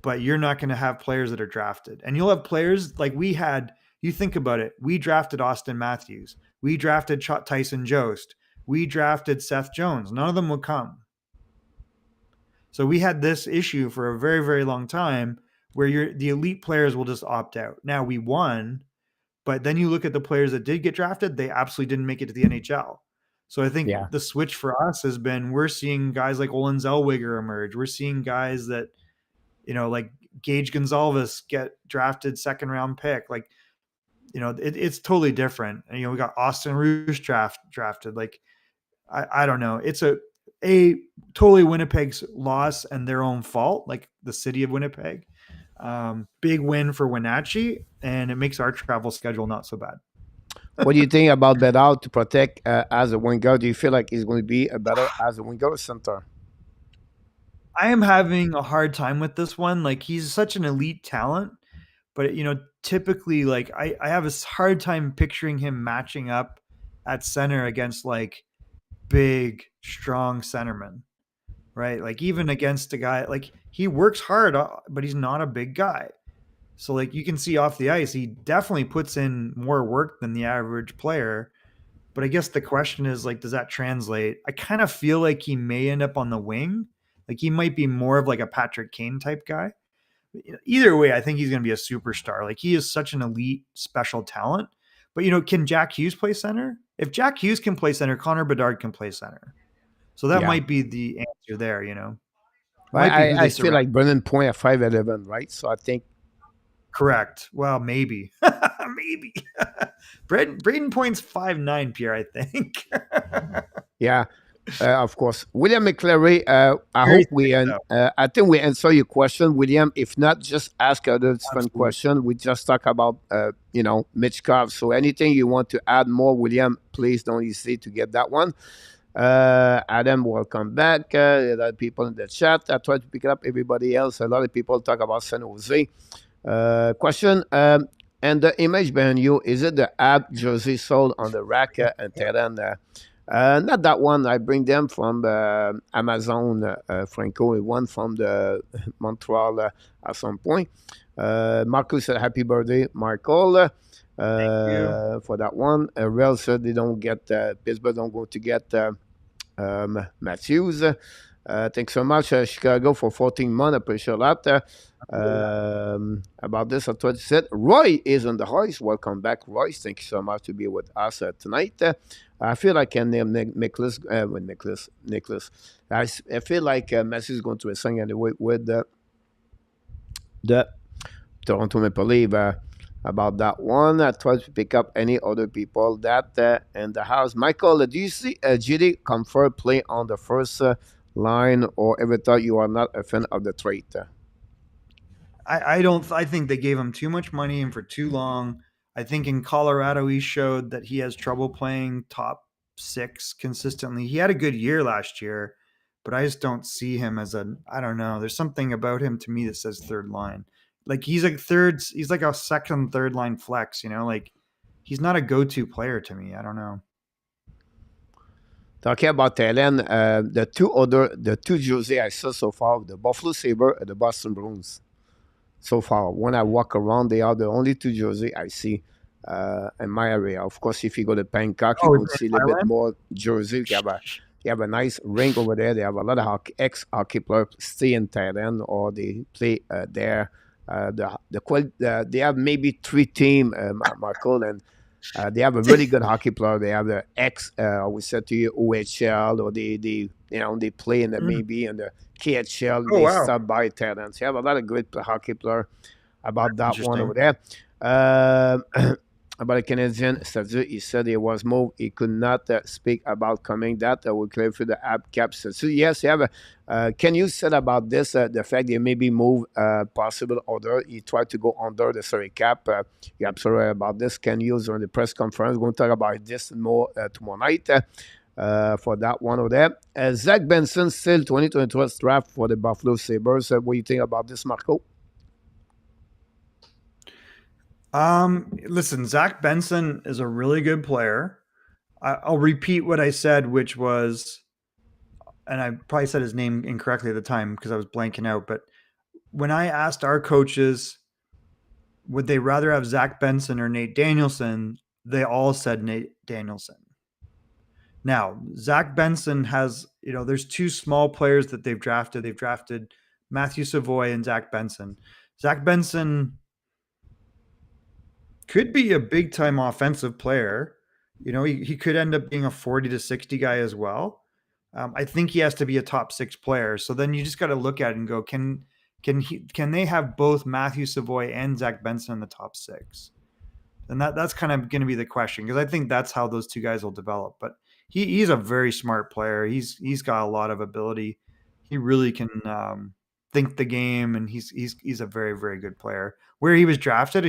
but you're not going to have players that are drafted. And you'll have players like we had. You think about it. We drafted Austin Matthews. We drafted Tyson Jost. We drafted Seth Jones. None of them would come. So we had this issue for a very, very long time where the elite players will just opt out. Now we won, but then you look at the players that did get drafted, they absolutely didn't make it to the NHL. So I think the switch for us has been we're seeing guys like Olen Zellweger emerge. We're seeing guys that, like Gage Gonzalez get drafted second round pick. Like, it's totally different. And, we got Austin Roos drafted. Like, I don't know. It's a totally Winnipeg's loss and their own fault, like the city of Winnipeg. Big win for Wenatchee, and it makes our travel schedule not so bad. What do you think about Bedard to protect as a winger? Do you feel like he's going to be a better as a winger or center? I am having a hard time with this one. Like, he's such an elite talent, but typically, like I have a hard time picturing him matching up at center against like big, strong centermen, right? Like even against a guy, like he works hard, but he's not a big guy. So like you can see off the ice, he definitely puts in more work than the average player. But I guess the question is like, does that translate? I kind of feel like he may end up on the wing. Like he might be more of like a Patrick Kane type guy. Either way, I think he's going to be a superstar. Like he is such an elite special talent. But can Jack Hughes play center? If Jack Hughes can play center, Connor Bedard can play center. So that might be the answer there, I feel like Brendan Point at 5'11", right? So I think correct. Well, maybe. Maybe. Braden Point's 5'9", Pierre, I think. Yeah. Of course, William McClary. I hope we. I think we answer your question, William. If not, just ask other different question. We just talk about, Mitchkov. So anything you want to add more, William, please don't hesitate to get that one. Adam, welcome back. A lot of people in the chat. I try to pick up everybody else. A lot of people talk about San Jose. Question. And the image behind you, is it the Habs jersey sold on the rack and Terran? Not that one. I bring them from Amazon, Franco, one from the Montreal at some point. Marcus said, happy birthday, Michael, for that one. Real said they don't get, Pittsburgh don't go to get Matthews. Thanks so much, Chicago, for 14 months. I appreciate that. About this, I tried to say, Roy is on the hoist. Welcome back, Roy. Thank you so much to be with us tonight. I feel like I can name Nicholas. I feel like Messi is going to sing anyway with the Toronto Maple Leafs about that one. I tried to pick up any other people that in the house. Michael, do you see GD Comfort play on the first line, or ever thought you are not a fan of the trade? I don't. I think they gave him too much money and for too long. I think in Colorado, he showed that he has trouble playing top 6 consistently. He had a good year last year, but I just don't see him as I don't know. There's something about him to me that says third line. Like he's like a second, third line flex, like he's not a go-to player to me. I don't know. Talking about talent, the two jerseys I saw so far, the Buffalo Sabre and the Boston Bruins. So far, when I walk around, they are the only two jerseys I see in my area. Of course, if you go to Bangkok, you can see a little bit more jerseys. You have a nice ring over there. They have a lot of ex-hockey players stay in Thailand or they play there. They have maybe 3 teams, Michael, and they have a really good hockey player. They have the we said to you, OHL, or they play in the maybe in the KHL. Oh, they wow. start by Thailand. So you have a lot of great hockey player about that one over there. About the Canadian, he said he was moved. He could not speak about coming. That will clear for the app cap. So yes, you have can you said about this, the fact they maybe move possible order. He tried to go under the salary cap. You're absolutely right about this. Can use during the press conference. We're going to talk about this more tomorrow night for that one over there. Zach Benson still 2022 draft for the Buffalo Sabres. What do you think about this, Marco? Listen, Zach Benson is a really good player. I'll repeat what I said, which was, and I probably said his name incorrectly at the time because I was blanking out, but when I asked our coaches, would they rather have Zach Benson or Nate Danielson, they all said Nate Danielson. Now, Zach Benson has, there's 2 small players that they've drafted. They've drafted Matthew Savoy and Zach Benson. Zach Benson could be a big-time offensive player. He could end up being a 40 to 60 guy as well. I think he has to be a top 6 player. So then you just got to look at it and go, can they have both Matthew Savoy and Zach Benson in the top 6? And that's kind of going to be the question, because I think that's how those 2 guys will develop. But he's a very smart player. He's got a lot of ability. He really can think the game, and he's a very, very good player. Where he was drafted,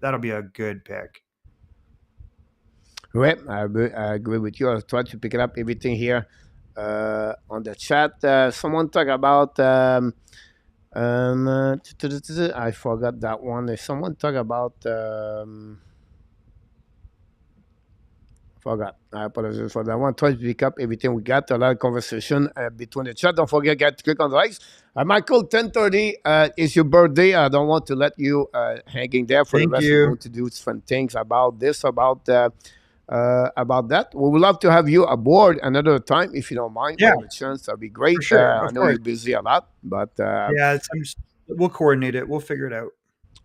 that'll be a good pick. Right, I agree with you. I'll try to pick it up everything here on the chat. Someone talk about I forgot that one. Someone talk about forgot. I apologize for that one. Try to pick up everything we got. A lot of conversation between the chat. Don't forget, guys, to click on the likes. Michael, 10:30 is your birthday. I don't want to let you hanging there for the rest. We're going to do fun things about this, about that. We would love to have you aboard another time if you don't mind. Yeah, a chance, that'd be great. For sure. I know you're busy a lot, but we'll coordinate it. We'll figure it out.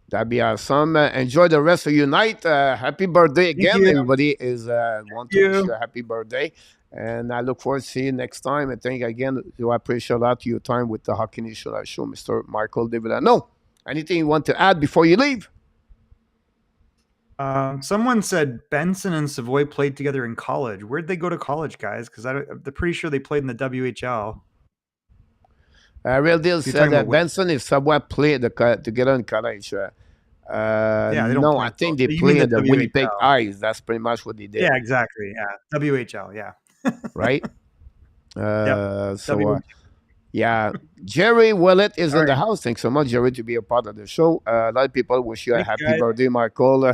That'd be awesome. Enjoy the rest of your night. Happy birthday again. Everybody is want to wish you a happy birthday. And I look forward to seeing you next time. And thank you again. I appreciate a lot your time with the Hockey Nation Show, Mr. Michael David. No, anything you want to add before you leave? Someone said Benson and Savoy played together in college. Where'd they go to college, guys? Because I'm pretty sure they played in the WHL. Real Deal said that Benson and Savoy played together in college. I think they play in the Winnipeg Ice. That's pretty much what they did. Yeah, exactly. Yeah, WHL. Yeah. Right. Yeah, Jerry Willett is in the house. Thanks so much, Jerry, to be a part of the show. A lot of people wish you a happy birthday, Michael.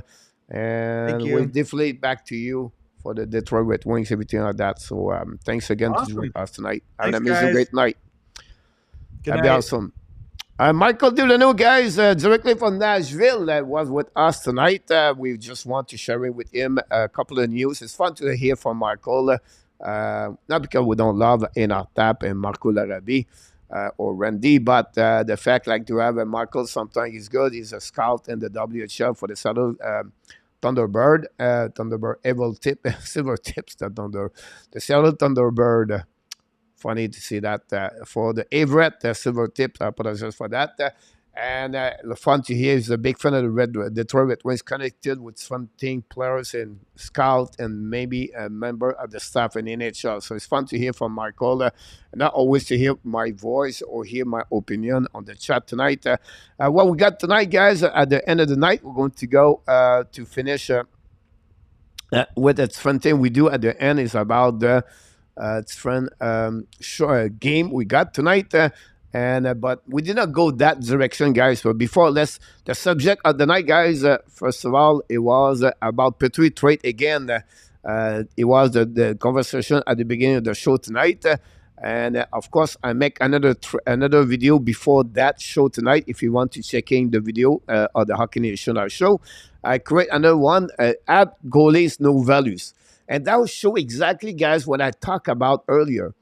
And we'll definitely back to you for the Detroit Red Wings, everything like that. So thanks again to join us tonight. Have an amazing, great night. That'd be awesome. Michael Dulano, guys, directly from Nashville, was with us tonight. We just want to share it with him a couple of news. It's fun to hear from Michael. Not because we don't love Einar Tap and Marco Larrabee or Randy, but the fact to have a Michael, sometimes he's good. He's a scout in the WHL for the Seattle Thunderbird. Evil Tip, Silver Tips, the Seattle Thunderbird. Funny to see that for the Everett Silver Tip. I apologize for that. And fun to hear. He's a big fan of the Detroit Red Wings, connected with some team players and scout and maybe a member of the staff in NHL. So it's fun to hear from Michael. Not always to hear my voice or hear my opinion on the chat tonight. What we got tonight, guys, at the end of the night, we're going to go to finish with that fun thing we do at the end is about the different game we got tonight. But we did not go that direction, guys. So before, the subject of the night, guys. First of all, it was about Petry trade again. It was the conversation at the beginning of the show tonight. Of course, I make another video before that show tonight. If you want to check in the video of the Hockey Nation show, I create another one. Add goalies no values, and that will show exactly, guys, what I talked about earlier.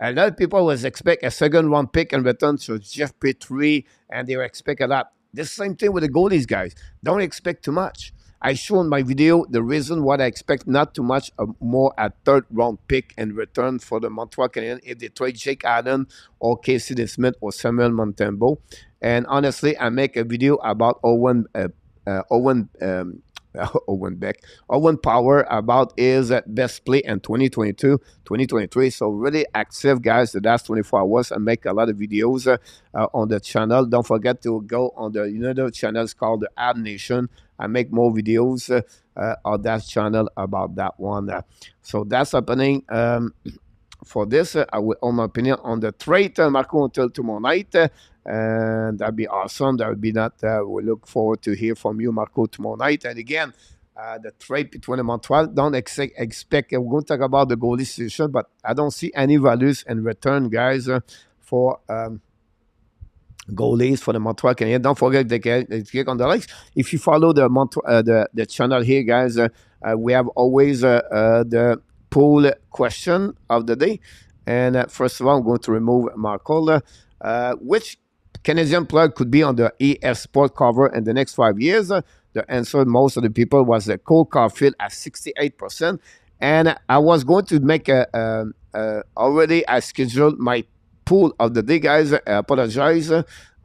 A lot of people was expect a second round pick in return to Jeff Petry, and they expect a lot. The same thing with the goalies, guys. Don't expect too much. I show in my video the reason why I expect not too much more a third round pick in return for the Montreal Canadiens if they trade Jake Allen or Casey DeSmith or Samuel Montembeault. And honestly, I make a video about Owen Power about his best play in 2022, 2023. So really active, guys, the last 24 hours. I make a lot of videos on the channel. Don't forget to go on the channels called the Habs Nation. I make more videos on that channel about that one. So that's happening for this. I will own my opinion on the trade, Marco, until tomorrow night. And that'd be awesome. That would be that. We look forward to hear from you, Marco, tomorrow night. And again, the trade between the Montreal, don't expect. We're going to talk about the goalie situation, but I don't see any values in return, guys, for goalies for the Montreal Canadiens. Don't forget to click on the likes. If you follow the channel here, guys, we have always the poll question of the day. And first of all, I'm going to remove Marco. Which Canadian player could be on the ES Sport cover in the next 5 years? The answer, most of the people, was Cole Caulfield at 68%. And I was going to make already I scheduled my pool of the day, guys. I apologize.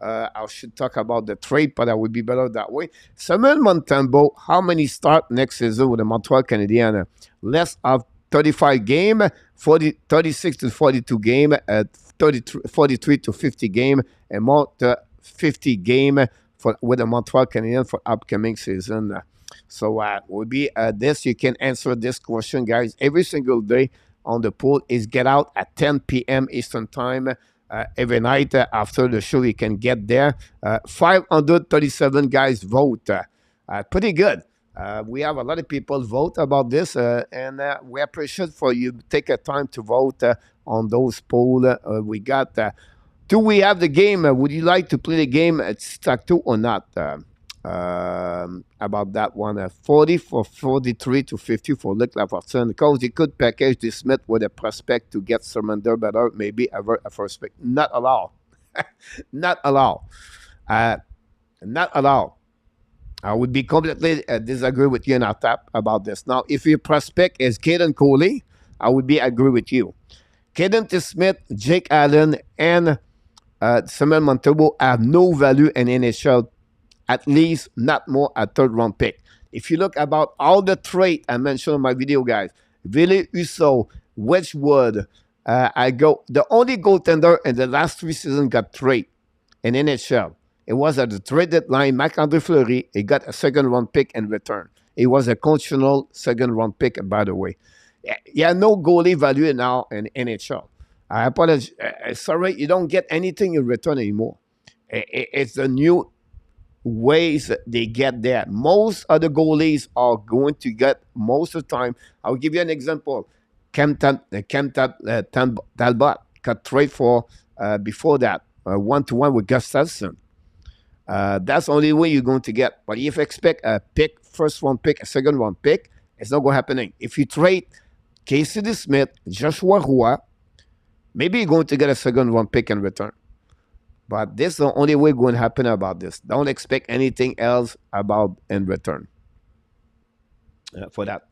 I should talk about the trade, but I would be better that way. Samuel Montembeault, how many start next season with the Montreal Canadiens? Less of 35 game, 36 to 42 game, 43 to 50 game, and more to 50 game with the Montreal Canadiens for upcoming season. So will be this. You can answer this question, guys, every single day on the poll. Is get out at 10 p.m. Eastern time every night after the show. You can get there. 537 guys vote. Pretty good. We have a lot of people vote about this, and we appreciate for you take a time to vote on those polls. We got. Do we have the game? Would you like to play the game at Stack 2 or not? About that one. 40 for 43 to 50 for Luc Lafortune. Because you could package this Smith with a prospect to get surrender better, maybe ever a first pick. Not allowed. Not allowed. Not allowed. I would be completely disagree with you in our tap about this. Now, if your prospect is Caden Coley, I would be agree with you. Caden Smith, Jake Allen, and Samuel Montembeault have no value in NHL, at least not more a third-round pick. If you look about all the trade I mentioned in my video, guys, Ville Husso, Wedgwood, the only goaltender in the last 3 seasons got trade in NHL. It was at the trade deadline. Marc-Andre Fleury, he got a second-round pick in return. It was a conditional second-round pick, by the way. Yeah, no goalie value now in NHL. I apologize. Sorry, you don't get anything in return anymore. It's the new ways they get there. Most of the goalies are going to get, most of the time, I'll give you an example. Cam Talbot got trade for, before that, 1-to-1 with Gustafsson. That's the only way you're going to get. But if you expect a pick, first-round pick, a second-round pick, it's not going to happen. If you trade Casey DeSmith, Joshua Roy, maybe you're going to get a second-round pick in return. But this is the only way going to happen about this. Don't expect anything else about in return for that.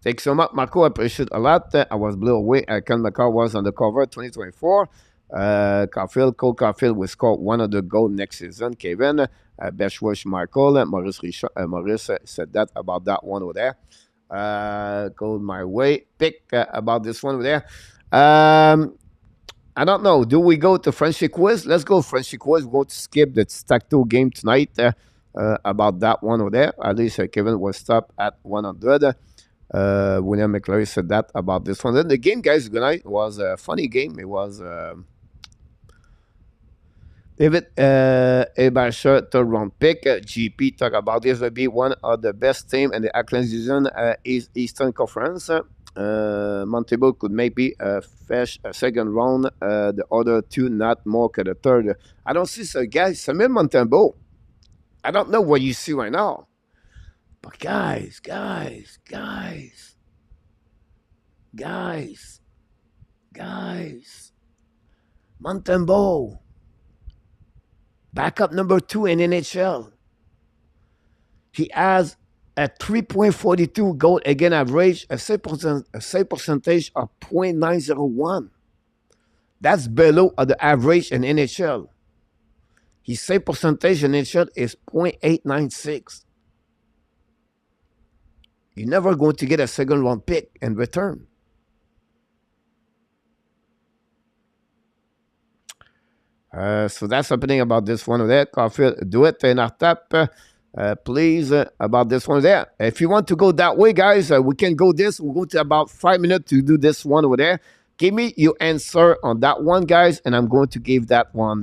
Thanks so much, Marco. I appreciate a lot. I was blown away. Ken McCall was on the cover 2024. Cole Caulfield will score one of the goals next season. Kevin, best wish, Michael. Maurice said that about that one over there. Go my way. Pick about this one over there. I don't know. Do we go to Frenchy Quiz? Let's go Frenchy Quiz. We're going to skip the Stack 2 game tonight about that one over there. At least Kevin was stopped at 100. William McClary said that about this one. Then the game, guys, good night, was a funny game. It was David Ebersher, third round pick. GP talk about this will be one of the best team in the Atlantic Division Eastern Conference. Montreal could maybe fetch a second round. The other two not more than the third. I don't see so, guys. Samuel Montembeault. I don't know what you see right now, but guys, Montembeault. Backup number 2 in NHL. He has a 3.42 goal against average, a save percentage of 0.901. That's below the average in NHL. His save percentage in NHL is 0.896. You're never going to get a second round pick in return. So that's happening about this one over there. Caulfield, do it in our tap. Please, about this one there. If you want to go that way, guys, we can go this. We'll go to about 5 minutes to do this one over there. Give me your answer on that one, guys, and I'm going to give that one.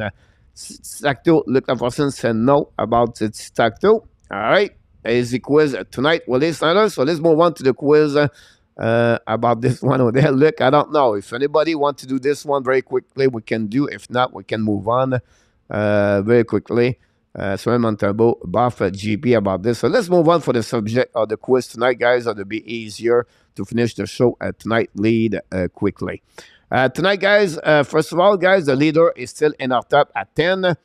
Tacto, Luc Laforcine said no about the Tacto. All right. Easy quiz tonight. Well, so let's move on to the quiz about this one over there. Look, I don't know. If anybody wants to do this one very quickly, we can do. If not, we can move on very quickly. So I'm on turbo, buff GP about this. So let's move on for the subject of the quiz tonight, guys. It'll be easier to finish the show tonight lead quickly. Tonight, guys, first of all, guys, the leader is still in our top at 10.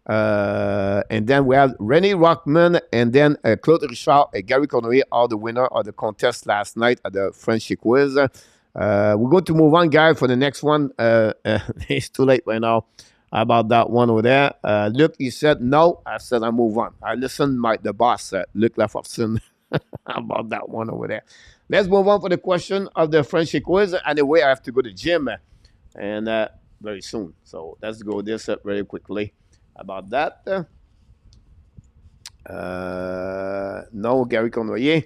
And then we have René Rockman and then Claude Richard and Gary Cournoyer are the winner of the contest last night at the Frenchy Quiz. We're going to move on, guys, for the next one. It's too late right now about that one over there. Luc, he said no. I said I move on. I listened to the boss, Luc Laforcine, about that one over there. Let's move on for the question of the Frenchy Quiz. Anyway, I have to go to the gym and very soon. So let's go this very quickly. About that. No, Gary Cournoyer.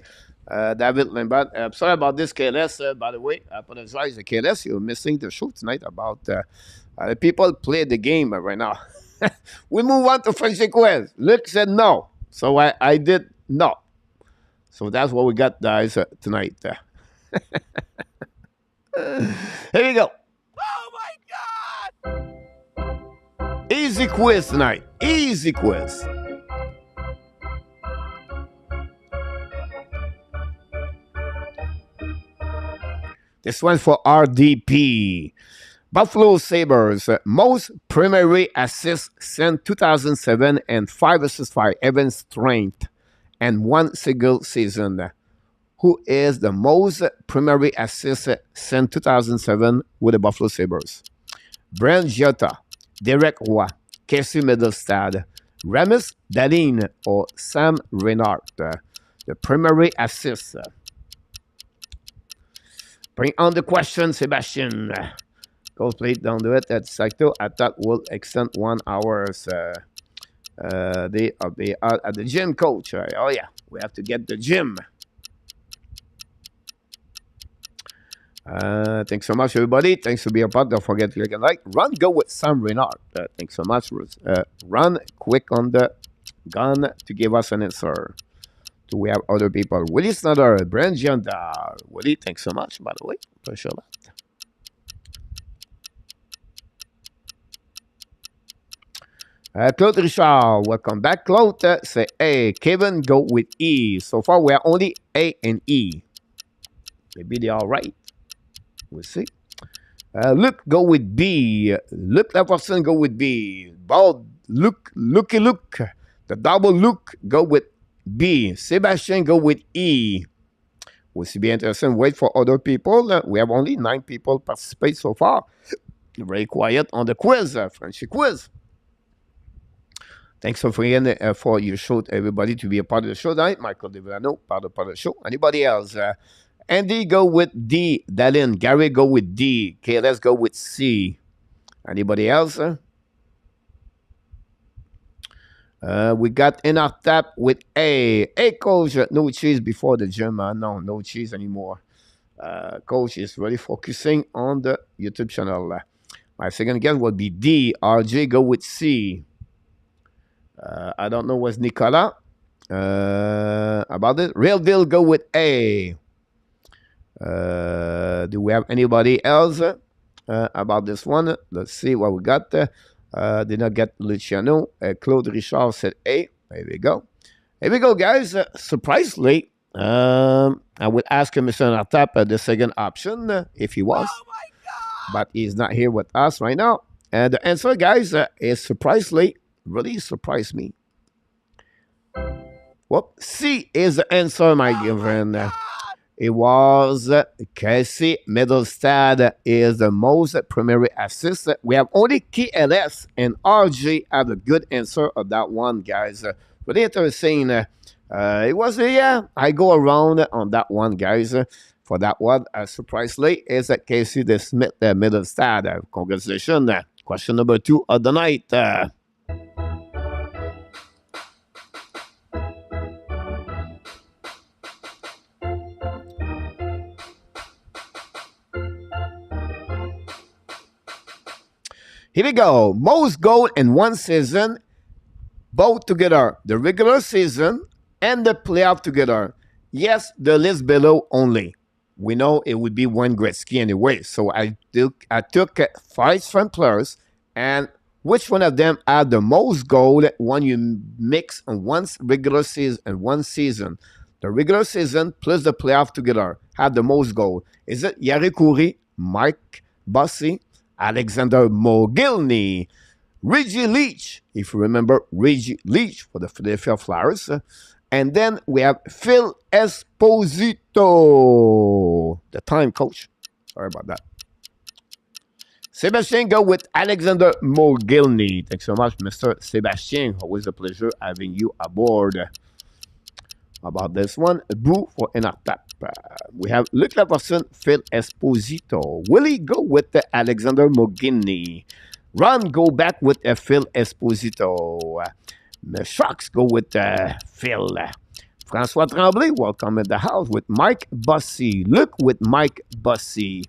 David Lambert. I'm sorry about this, KLS. By the way, I apologize, KLS. You're missing the show tonight about the people play the game right now. We move on to Frenchy Quiz. Luc said no. So I did no. So that's what we got, guys, tonight. Here we go. Oh, my God! Easy quiz tonight. Easy quiz. This one's for RDP. Buffalo Sabres, most primary assists since 2007 and 5 assists by Evan Strength and 1 single season. Who is the most primary assists since 2007 with the Buffalo Sabres? Brent Giota, Derek Roy, Casey Middlestad, Ramis Dahlin, or Sam Reinhart. The primary assists. Bring on the question, Sebastian. Go play, don't do it. That's Saito. I thought will extend 1 hour. They are at the gym, coach. Oh, yeah. We have to get the gym. Thanks so much, everybody. Thanks for being a part. Don't forget to click and like. Run, go with Sam Reinhart. Thanks so much, Ruth. Run quick on the gun to give us an answer. Do we have other people? Willie Snyder, Brent Gianda. Willie, thanks so much, by the way. Appreciate that. Claude Richard, welcome back. Claude, say A. Kevin, go with E. So far, we are only A and E. Maybe they are right. We'll see. Luc, go with B. Luc Laforcine, go with B. Bald, Looky Luc. The double Luc, go with B. Sebastian, go with E. Will be interesting. Wait for other people. We have only 9 people participate so far. Very quiet on the quiz, Frenchy Quiz. Thanks for your show, everybody, to be a part of the show tonight. Michael DeVillano, part of the show. Anybody else? Andy, go with D. Dahlin. Gary, go with D. Okay, let's go with C. Anybody else? We got in our tap with A. Hey, coach, no cheese before the gym. No cheese anymore. Coach is really focusing on the YouTube channel. My second guess would be D. RJ, go with C. I don't know what's Nicolas. About it. Real deal, go with A. Do we have anybody else about this one? Let's see what we got. Did not get Luciano. Claude Richard said A. There we go. Here we go, guys. Surprisingly, I would ask Mr. Nartap the second option if he was. Oh my God! But he's not here with us right now. And the answer, guys, is surprisingly, really surprised me. Whoop. C is the answer, my friend. It was Casey Middlestad is the most primary assist. We have only KLS and RJ have a good answer of that one, guys. Really interesting. It was, I go around on that one, guys. For that one, surprisingly, is Casey the Smith Middlestad. Congratulations. Question number 2 of the night. Here we go. Most goal in one season, both together. The regular season and the playoff together. Yes, the list below only. We know it would be Wayne Gretzky anyway. So I took 5 French players, and which one of them had the most goal when you mix in one regular season and one season? The regular season plus the playoff together have the most goal. Is it Yari Coury, Mike Bossy, Alexander Mogilny, Reggie Leach, if you remember Reggie Leach for the Philadelphia Flyers. And then we have Phil Esposito, the time coach. Sorry about that. Sebastien, go with Alexander Mogilny. Thanks so much, Mr. Sebastien. Always a pleasure having you aboard. About this one, Boo for Enartap. We have Luc Laperson, Phil Esposito. Willie, go with Alexander Mogilny. Ron, go back with Phil Esposito. The Sharks go with Phil. François Tremblay, welcome in the house with Mike Bossy. Luc with Mike Bossy.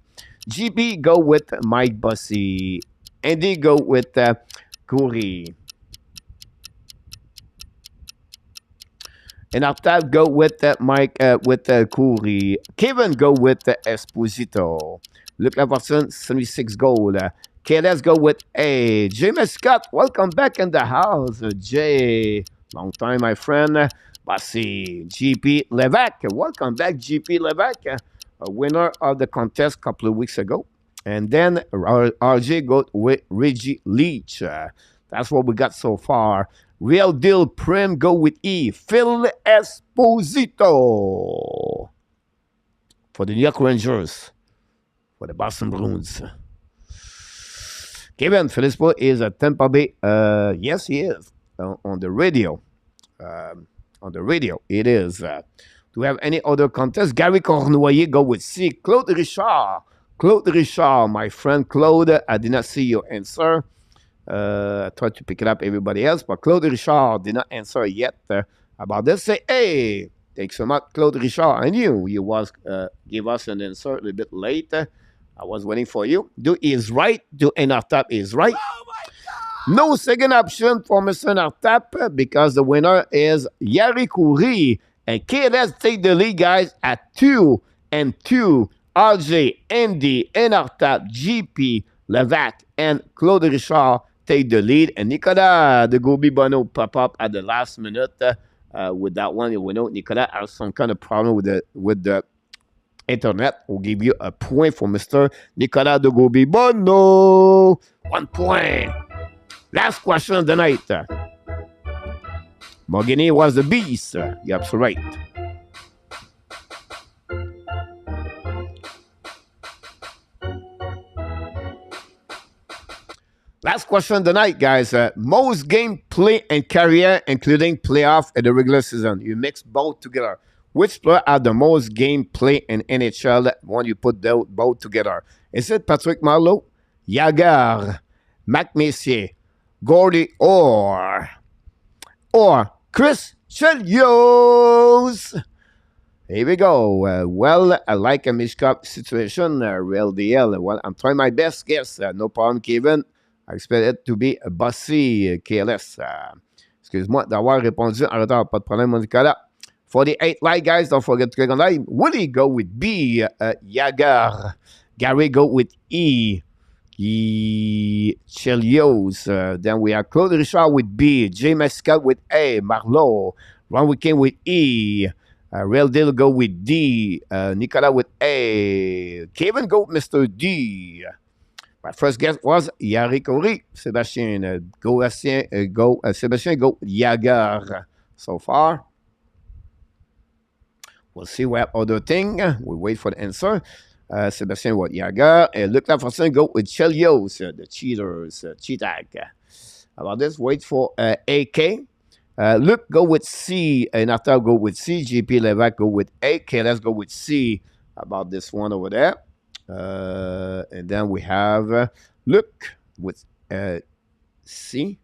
GB, go with Mike Bossy. Andy, go with Coury. And after that, go with Mike with Coury. Kevin, go with Esposito. Luc Laperson, 76 goal. Okay, let's go with A. James Scott, welcome back in the house. Jay, long time, my friend. Bossy. GP Levac, welcome back, GP Levac. A winner of the contest a couple of weeks ago. And then RJ go with Reggie Leach. That's what we got so far. Real Deal Prim, go with E. Phil Esposito. For the New York Rangers. For the Boston Bruins. Kevin Felispo is at Tampa Bay. Yes, he is. On the radio. On the radio, it is. Do we have any other contest? Gary Cournoyer, go with C. Claude Richard. Claude Richard, my friend Claude. I did not see your answer. I tried to pick it up everybody else, but Claude Richard did not answer yet about this. Say, hey, thanks so much, Claude Richard. I knew you was give us an answer a little bit late. I was waiting for you. Do is right. Do Nartap is right. Oh my God! No second option for Mr. Nartap because the winner is Yari Coury. And KLS take the lead, guys, at 2-2. RJ, Andy, Nartap, GP, Levac, and Claude Richard take the lead. And Nicolas de Gobi Bono pop up at the last minute with that one. We know Nicolas has some kind of problem with the internet. We'll give you a point for Mr. Nicolas de Gobi Bono. 1 point. Last question of the night. Mogilny was the beast. You're absolutely right. Last question of the night, guys. Most game play and career, including playoff and the regular season. You mix both together. Which player had the most game play in NHL when you put both together? Is it Patrick Marleau, Yagar, Mac Messier, Gordy Orr, or Chris Chelios? Here we go. Well, I like a mishcap situation, real deal. Well, I'm trying my best. Yes, no problem, Kevin. I expect it to be a bossy KLS. Excuse-moi d'avoir répondu en retard. Pas de problème, mon Nicolas. 48 like, guys. Don't forget to click on like. Willie go with B. Yagar. Gary go with E. Chelios. Then we have Claude Richard with B. J. Mescal with A. Marlowe. Ron Wikin with E. Real Deal go with D. Nicolas with A. Kevin go with Mr. D. My first guess was Yari Kori. Sébastien go Sébastien go Yagar so far. We'll see what other thing. We wait for the answer. Sébastien what Yagar. And Luc Lafontaine go with Chelios, the cheaters, cheatag. How about this? Wait for AK. Luke go with C, and after go with C. GP Levac go with A. Okay, let's go with C. About this one over there. And then we have Luke with C.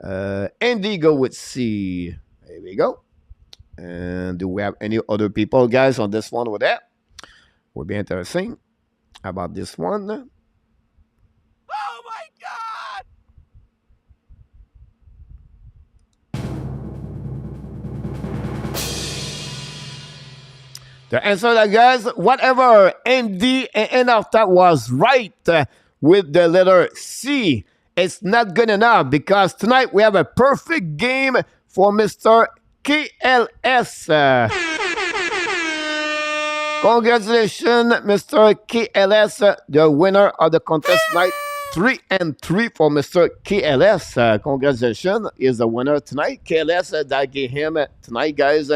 Andy go with C. There we go. And do we have any other people, guys, on this one over there? Will be interesting about this one. Oh my God! The answer, guys, whatever ND and after was right with the letter C. It's not good enough because tonight we have a perfect game for Mr. KLS. Congratulations, Mr. KLS, the winner of the contest tonight. 3-3 for Mr. KLS. Congratulations, is the winner tonight. KLS, that gave him tonight, guys.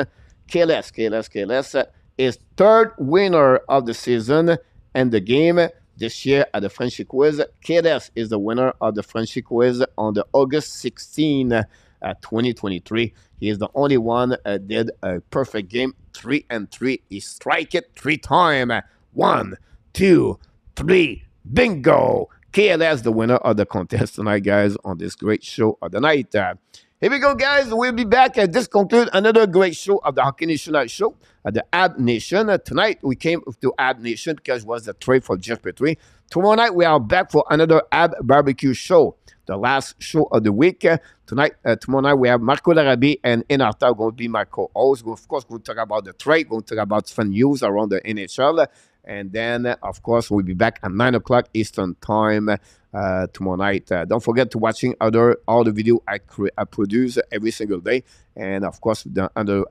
KLS is third winner of the season and the game this year at the Frenchy Quiz. KLS is the winner of the Frenchy Quiz on the August 16, 2023. He is the only one did a perfect game, 3-3. He strike it 3 times. 1, 2, 3, bingo! KLS, the winner of the contest tonight, guys, on this great show of the night. Here we go, guys. We'll be back. This concludes another great show of the Hockey Nation show at the Habs Nation. Tonight, we came to Habs Nation because it was the trade for Jeff Petry. Tomorrow night, we are back for another Habs Barbecue show, the last show of the week. Tomorrow night, we have Marco Larabi and Inarta going to be my co-host. Of course, we'll talk about the trade. We'll talk about fun news around the NHL. And then, of course, we'll be back at 9 o'clock Eastern Time tomorrow night. Don't forget to watching all the video I produce every single day. And, of course, the other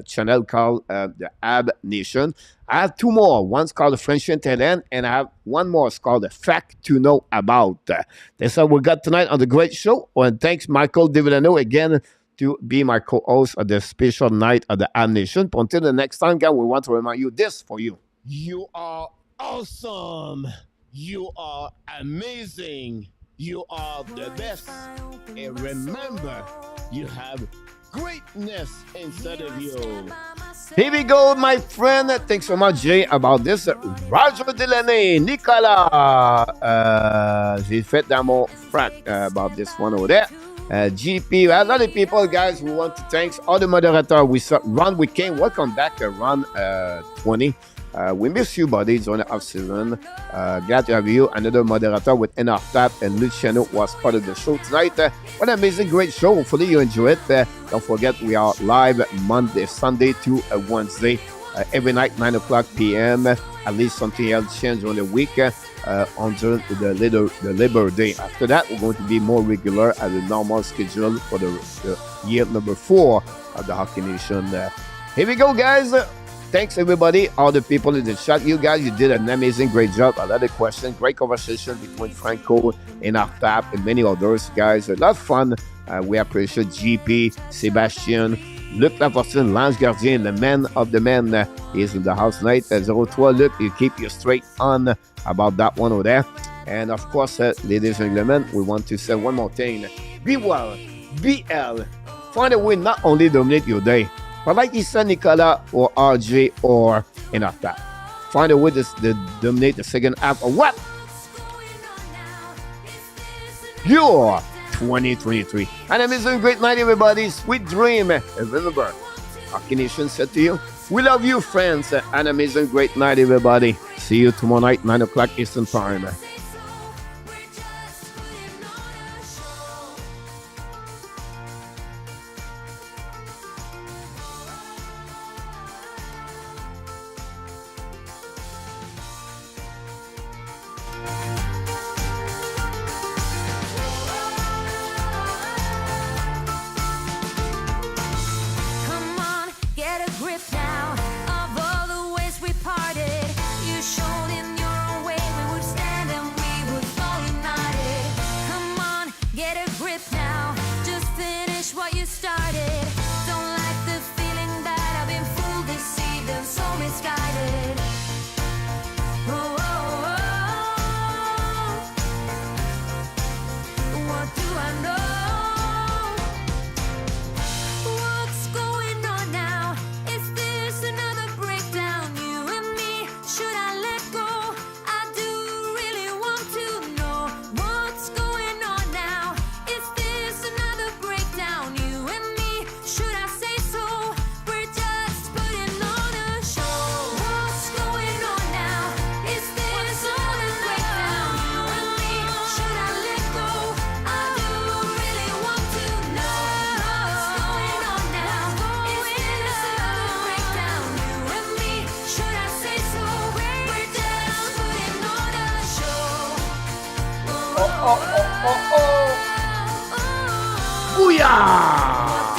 channel called the Habs Nation. I have 2 more. One's called the Frenchy Talent, and I have one more. It's called the Fact to Know About. That's all we got tonight on the great show. And thanks, Michael DiVillano, again, to be my co-host of the special night of the Habs Nation. Until the next time, guys, we want to remind you this for you. You are awesome. You are amazing. You are the best. And remember, you have greatness inside of you. Here we go, my friend. Thanks so much, Jay, about this. Roger Delaney, Nicolas. J'ai fait dans mon frac about this one over there. GP, a lot of people, guys, we want to thank all the moderators. We saw Ron, we came. Welcome back, Ron 20. We miss you, buddy, during the off-season. Glad to have you. Another moderator with enough tap, and Luciano was part of the show tonight. What an amazing, great show. Hopefully you enjoy it. Don't forget, we are live Sunday to Wednesday, every night, 9 o'clock p.m. At least something else changed during the week on the Labor Day. After that, we're going to be more regular at the normal schedule for the year number 4 of the Hockey Nation. Here we go, guys. Thanks, everybody, all the people in the chat. You guys, you did an amazing, great job. A lot of questions, great conversation between Franco and Artap and many others, guys. A lot of fun. We appreciate GP, Sébastien, Luc Lafortune, Lange Gardien, the man of the men is in the house tonight. 03, Luc, you keep you straight on about that one over there. And, of course, ladies and gentlemen, we want to say one more thing. Be well, BL. Find a way not only dominate your day, but like you said, Nicolas or RJ or enough that. Find a way to dominate the second half of what? Your 2023. An amazing great night, everybody. Sweet dream. Remember, Hockey Nation said to you, we love you, friends. An amazing great night, everybody. See you tomorrow night, 9 o'clock Eastern Time. Come on, get a grip now of all the ways we parted. You showed in your own way we would stand and we would fall united. Come on, get a grip now. Just finish what you started. Don't like the feeling that I've been fooled, deceived, and so misguided. Oh, oh, oh. What do I know? What's going on now? Is this another breakdown? You and me, should I let go? I do really want to know what's going on now. Is this another breakdown? You and me, should I say so? We're just putting on a show. What's going on now? Is this another breakdown? You and me, should I let go? I do really want to know what's going on now. Is this another breakdown? You and me, should I say so? We're just putting on a show. Booyah!